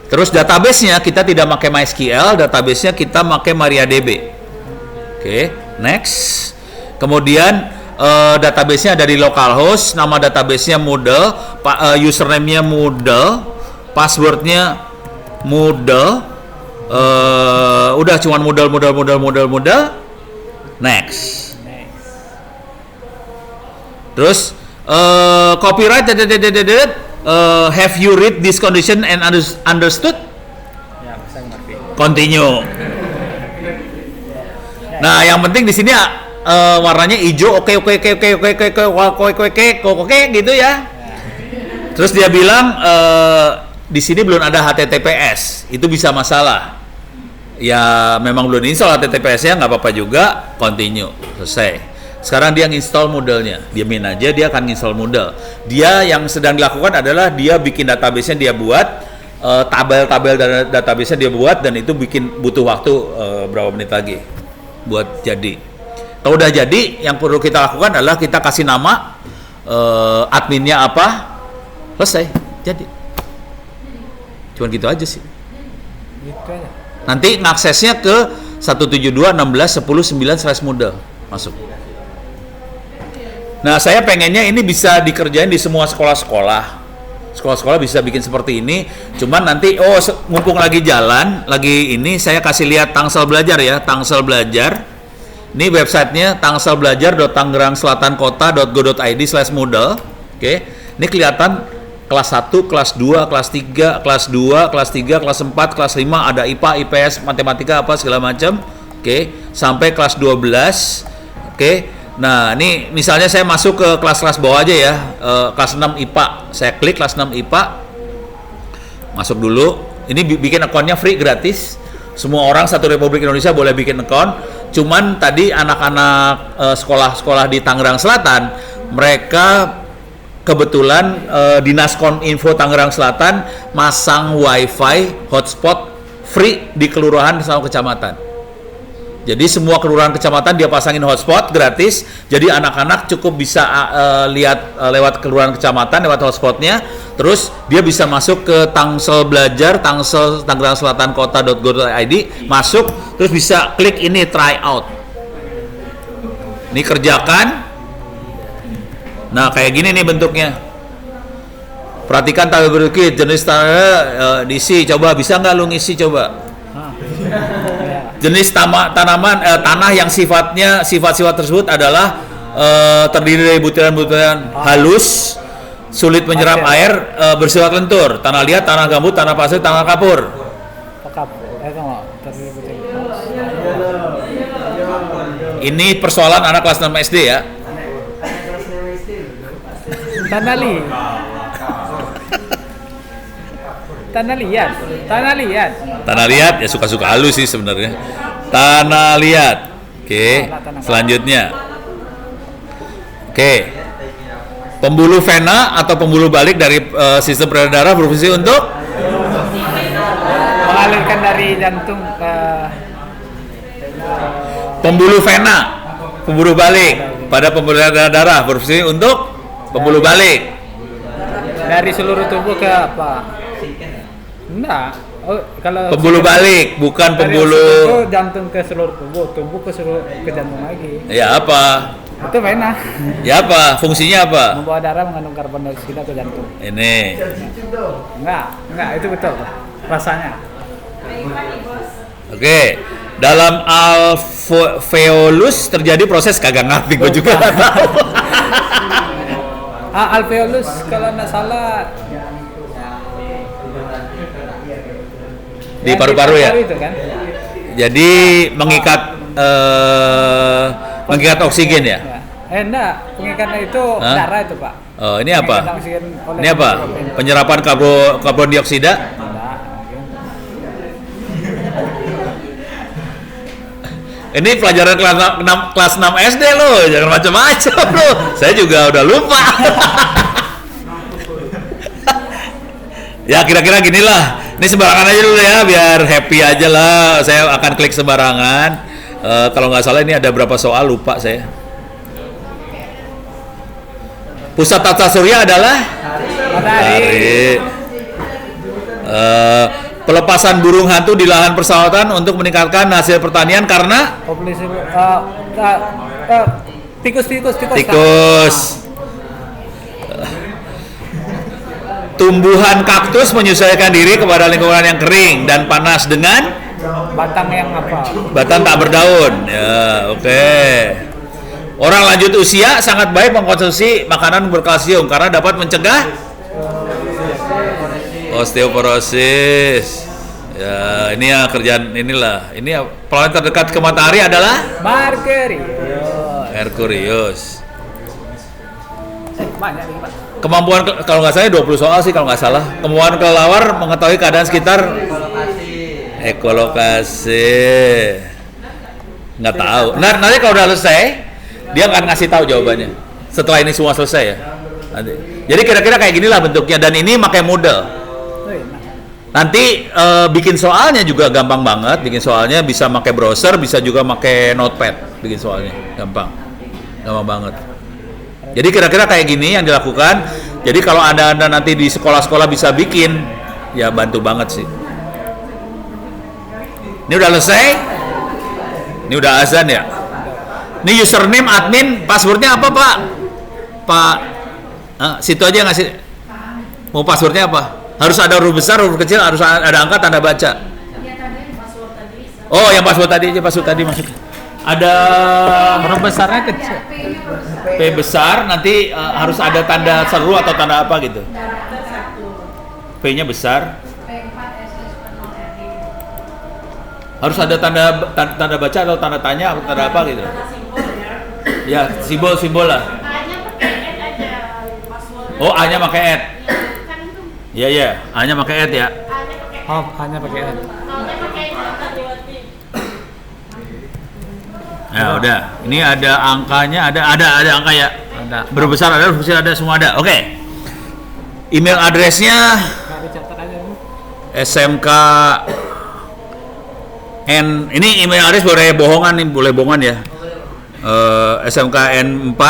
Terus database-nya kita tidak pakai MySQL, database-nya kita pakai MariaDB. Oke, next. Kemudian database-nya dari localhost, nama database-nya Moodle, username-nya Moodle, password-nya Moodle. Udah cuman Moodle. Next. Terus copyright have you read this condition and understood? Ya, bisa ngerti. Continue. Nah, yang penting di sini warnanya hijau. Oke gitu ya. Terus dia bilang di sini belum ada HTTPS. Itu bisa masalah. Ya, memang belum install HTTPS-nya, nggak apa-apa juga. Continue. Selesai. Sekarang dia nginstall Moodle-nya. Diamin aja, dia akan nginstall Moodle. Dia yang sedang dilakukan adalah dia bikin database-nya, dia buat tabel-tabel database-nya dia buat, dan itu bikin butuh waktu berapa menit lagi buat jadi. Kalau udah jadi, yang perlu kita lakukan adalah kita kasih nama adminnya apa, selesai, jadi. Cuman gitu aja sih. Gitu aja. Nanti ngaksesnya ke 172.16.10.9/Moodle masuk. Nah, saya pengennya ini bisa dikerjain di semua sekolah-sekolah. Sekolah-sekolah bisa bikin seperti ini. Cuman nanti, mumpung lagi jalan, lagi ini saya kasih lihat Tangsel Belajar ya, Tangsel Belajar. Ini websitenya tangselbelajar.tangerangselatankota.go.id/Moodle. Oke, ini kelihatan kelas 1, kelas 2, kelas 3, kelas 2, kelas 3, kelas 4, kelas 5, ada IPA, IPS, matematika apa segala macam. Oke, sampai kelas 12. Oke. Nah, ini misalnya saya masuk ke kelas-kelas bawah aja ya, kelas 6 IPA. Saya klik kelas 6 IPA, masuk dulu. Ini bikin akunnya free, gratis. Semua orang satu Republik Indonesia boleh bikin akun. Cuman tadi anak-anak sekolah-sekolah di Tangerang Selatan, mereka kebetulan Dinas Kominfo Tangerang Selatan masang wifi hotspot free di kelurahan sama kecamatan. Jadi semua kelurahan kecamatan dia pasangin hotspot gratis. Jadi anak-anak cukup bisa lihat lewat kelurahan kecamatan lewat hotspotnya. Terus dia bisa masuk ke Tangsel Belajar, Tangerang Selatan Kota.go.id, masuk terus bisa klik ini try out. Ini kerjakan. Nah, kayak gini nih bentuknya. Perhatikan tabel berikut jenis diisi. Coba bisa nggak lu ngisi coba? Jenis tanah yang sifat-sifat tersebut adalah terdiri dari butiran-butiran halus, sulit menyerap air, bersifat lentur, tanah liat, tanah gambut, tanah pasir, tanah kapur. Ini persoalan anak kelas 6 SD ya. Tanah liat Ya suka-suka halus sih sebenarnya. Tanah liat. Oke. Selanjutnya. Oke. Pembuluh vena atau pembuluh balik dari sistem peredaran darah berfungsi untuk mengalirkan dari jantung ke pembuluh vena, pembuluh balik pada pembuluh darah berfungsi untuk pembuluh balik dari seluruh tubuh ke apa? Enggak. Kalau pembuluh balik, bukan dari pembuluh jantung ke seluruh tubuh, tubuh ke jantung lagi. Ya apa? Itu vena. Ya apa? Fungsinya apa? Membawa darah mengandung karbon dioksida ke jantung. Ini. Enggak, itu betul. Rasanya. Oke. Dalam alveolus terjadi proses kagak ngerti gue juga nggak tahu. Alveolus kalau nggak salah Di paru-paru ya. Itu kan? Jadi mengikat oksigen ya. Enggak, pengikatnya itu Hah? darah itu Pak. Oh, ini apa? Pengikat oksigen oleh Ini apa? hemoglobin. Penyerapan karbon dioksida. Enggak, Ini pelajaran kelas 6 SD loh, jangan macam-macam loh. Saya juga udah lupa. Ya kira-kira gini lah. Ini sembarangan aja dulu ya, biar happy aja lah. Saya akan klik sembarangan. Kalau nggak salah ini ada berapa soal, lupa saya. Pusat tata surya adalah matahari. Pelepasan burung hantu di lahan persawahan untuk meningkatkan hasil pertanian karena Populasi tikus. tikus. Tumbuhan kaktus menyesuaikan diri kepada lingkungan yang kering dan panas dengan Batang yang apa? batang tak berdaun. Ya, oke. Orang lanjut usia sangat baik mengkonsumsi makanan berkalsium karena dapat mencegah osteoporosis. Ya, ini ya kerjaan inilah. Ini ya, planet terdekat ke matahari adalah Merkurius. Banyak nih Pak. Kemampuan kalau nggak salah 20 soal sih kalau nggak salah. Kemampuan kelelawar mengetahui keadaan sekitar. Ekolokasi. Nggak tahu. Nah, nanti kalau udah selesai, dia akan ngasih tahu jawabannya. Setelah ini semua selesai ya. Nanti. Jadi kira-kira kayak ginilah bentuknya dan ini pakai model. Nanti bikin soalnya juga gampang banget. Bikin soalnya bisa pakai browser, bisa juga pakai notepad. Bikin soalnya gampang banget. Jadi kira-kira kayak gini yang dilakukan. Jadi kalau anda nanti di sekolah-sekolah bisa bikin, ya bantu banget sih. Ini udah selesai. Ini udah azan ya. Ini username, admin, passwordnya apa Pak? Pak, situ aja ngasih. Mau passwordnya apa? Harus ada huruf besar, huruf kecil, harus ada angka tanda baca. Oh, yang password tadi aja, password tadi masuk. Ada Huruf besarnya kecil. P besar, nanti harus ada tanda seru atau tanda apa gitu. P-nya besar. Harus ada tanda baca atau tanda tanya atau tanda apa gitu. Ya, simbol lah. Oh, A-nya pakai @. Iya, A-nya pakai @ ya. Oh, hanya pakai N. Ya udah, ini ada angkanya, ada angka ya. Ada. Berbesar ada, berbesar ada, semua ada. Oke. Email addressnya Nah, dicatat aja Bu. SMK N. Ini email address boleh bohongan nih, boleh bohongan ya. SMKN4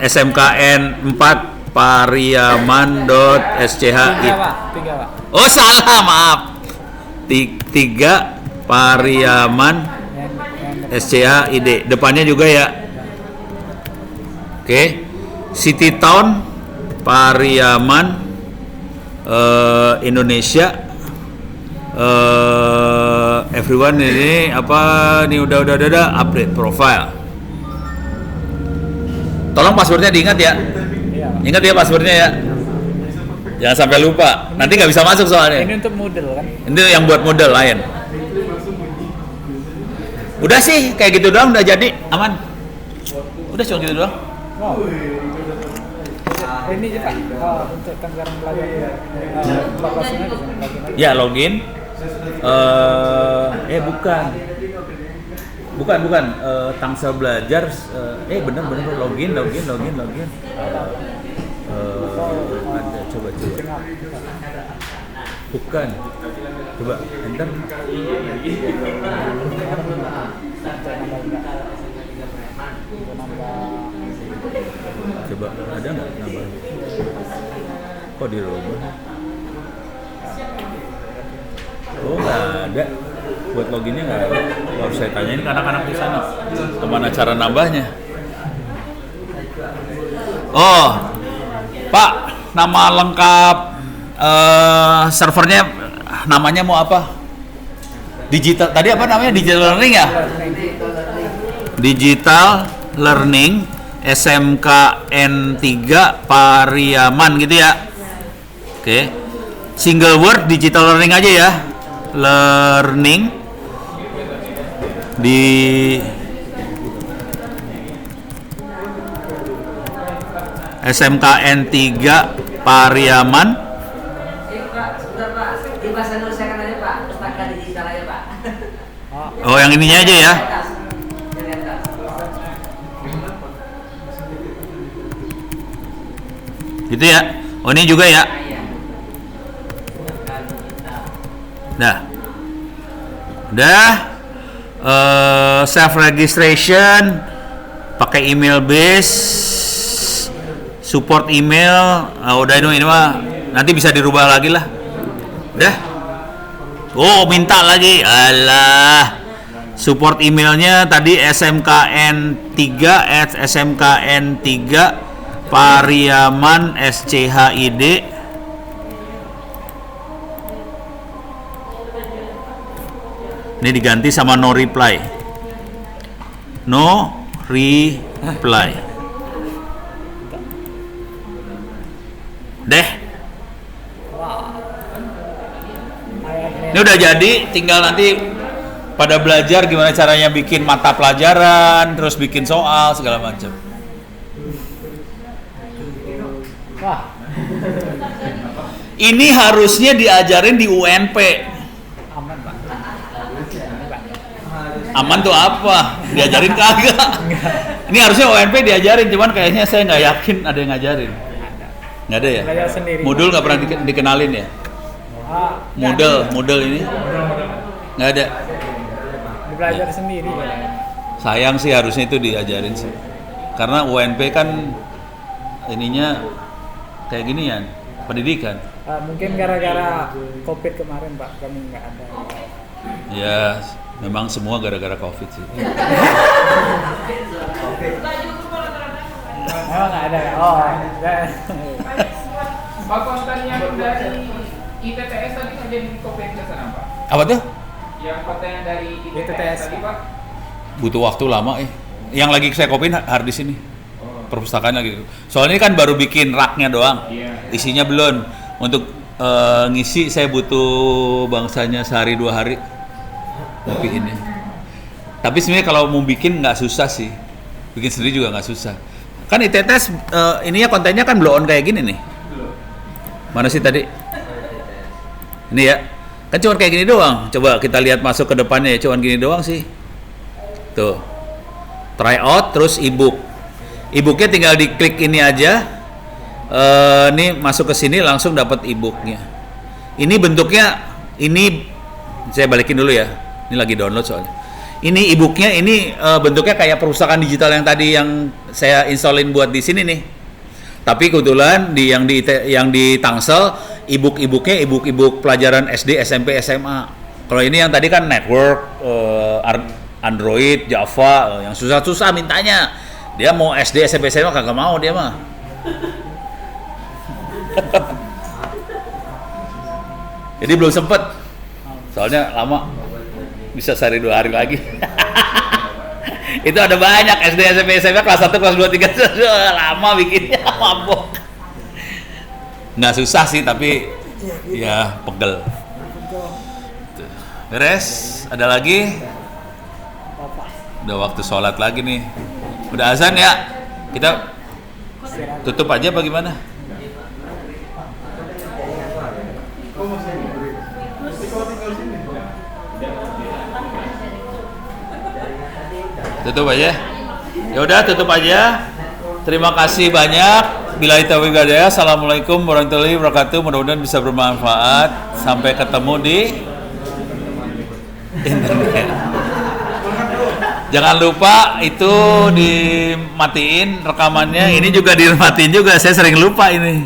@smkn4 pariaman.sch. Tiga Pak. Oh salah, maaf. 3 Pariaman SCHID. Depannya juga ya. Oke. City Town Pariaman Indonesia. Everyone ini apa? Ini udah update profile. Tolong passwordnya diingat ya. Iya Pak. Ingat ya passwordnya ya. Jangan sampai lupa. Nanti nggak bisa masuk soalnya. Ini untuk model kan? Ini yang buat model lain. Udah sih, kayak gitu doang udah jadi, aman. Udah cuma gitu doang. Wow. Ini juga untuk tanggaran belajar lokasinya di sana lagi. Ya login. Bukan. Tangsel belajar. Bener login. Ada coba. Bukan. Coba enter. Coba ada nggak nambah? Kok dirubah? Oh nggak ada. Buat loginnya nggak ada. Harus saya tanyain ke anak-anak di sana. Kemana cara nambahnya? Oh, Pak, nama lengkap servernya namanya mau apa? Digital. Tadi apa namanya? Digital Learning ya? Digital Learning SMKN 3 Pariaman gitu ya. Oke. Single word Digital Learning aja ya. Learning di SMKN 3 Pariaman. Pak, sebentar Pak. Di bahasa Indonesia kan aja Pak. Pustaka digital aja Pak. Oh, yang ininya aja ya. Gitu ya. Oh, ini juga ya. Dah. Udah. Self registration pakai email base, support email. Udah ini mah nanti bisa dirubah lagi lah. Udah. Oh, minta lagi. Alah. Support emailnya tadi smkn3@smkn3 Pariaman SCHID. Ini diganti sama no reply. No reply. Deh. Ini udah jadi, tinggal nanti pada belajar gimana caranya bikin mata pelajaran, terus bikin soal segala macam. Wah, Ini harusnya diajarin di UNP. aman Pak. Aman tuh apa? Diajarin kagak? Ini harusnya UNP diajarin, cuman kayaknya saya nggak yakin ada yang ngajarin. Nggak ada ya? Belajar sendiri. Moodle nggak pernah dikenalin ya? Ah, Moodle ini nggak ada. belajar sendiri ya. Sayang sih, harusnya itu diajarin sih. Karena UNP kan ininya kayak gini ya, pendidikan. Mungkin gara-gara COVID kemarin Pak, kami nggak ada. Ya, memang semua gara-gara COVID sih. Memang nggak ada. Oh, enggak. Pak, konten yang dari ITTS tadi ngajarin COVID ke sana Pak? Apa tuh? Yang konten yang dari ITTS tadi Pak? Butuh waktu lama Yang lagi saya kopin harddisk ini. Perpustakaan lagi. Soalnya ini kan baru bikin raknya doang. Iya. Isinya belum. Untuk ngisi saya butuh bangsanya sehari 2 hari. Ngopiinnya. Tapi sebenarnya kalau mau bikin nggak susah sih. Bikin sendiri juga nggak susah. Kan ITTS ininya kontennya kan blow on kayak gini nih. Mana sih tadi? Ini ya. Kan cuma kayak gini doang. Coba kita lihat masuk ke depannya ya, cuma gini doang sih. Tuh. Try out terus ebook. Ebooknya tinggal diklik ini aja. Ini masuk ke sini langsung dapat ebooknya. Ini bentuknya, ini saya balikin dulu ya. Ini lagi download soalnya. Ini ebooknya, ini bentuknya kayak perpustakaan digital yang tadi yang saya installin buat di sini nih. Tapi kebetulan yang di Tangsel ebooknya ebook pelajaran SD, SMP, SMA. Kalau ini yang tadi kan network, Android, Java, yang susah-susah mintanya. Dia mau SD, SMP, SMA kagak mau dia mah. Jadi belum sempet. Soalnya lama. Bisa sehari 2 hari lagi. Itu ada banyak SD, SMP, SMA kelas 1, kelas 2, 3. Lama bikinnya, mabok. Nggak susah sih, tapi ya pegel. Beres, ada lagi? Udah waktu sholat lagi nih. Udah azan ya? Kita tutup aja apa gimana? Tutup aja. Ya udah, tutup aja. Terima kasih banyak. Billahi taufiq wal hidayah. Assalamualaikum warahmatullahi wabarakatuh. Mudah-mudahan bisa bermanfaat. Sampai ketemu di internet. Jangan lupa itu dimatiin rekamannya. Ini juga dimatiin juga. Saya sering lupa ini.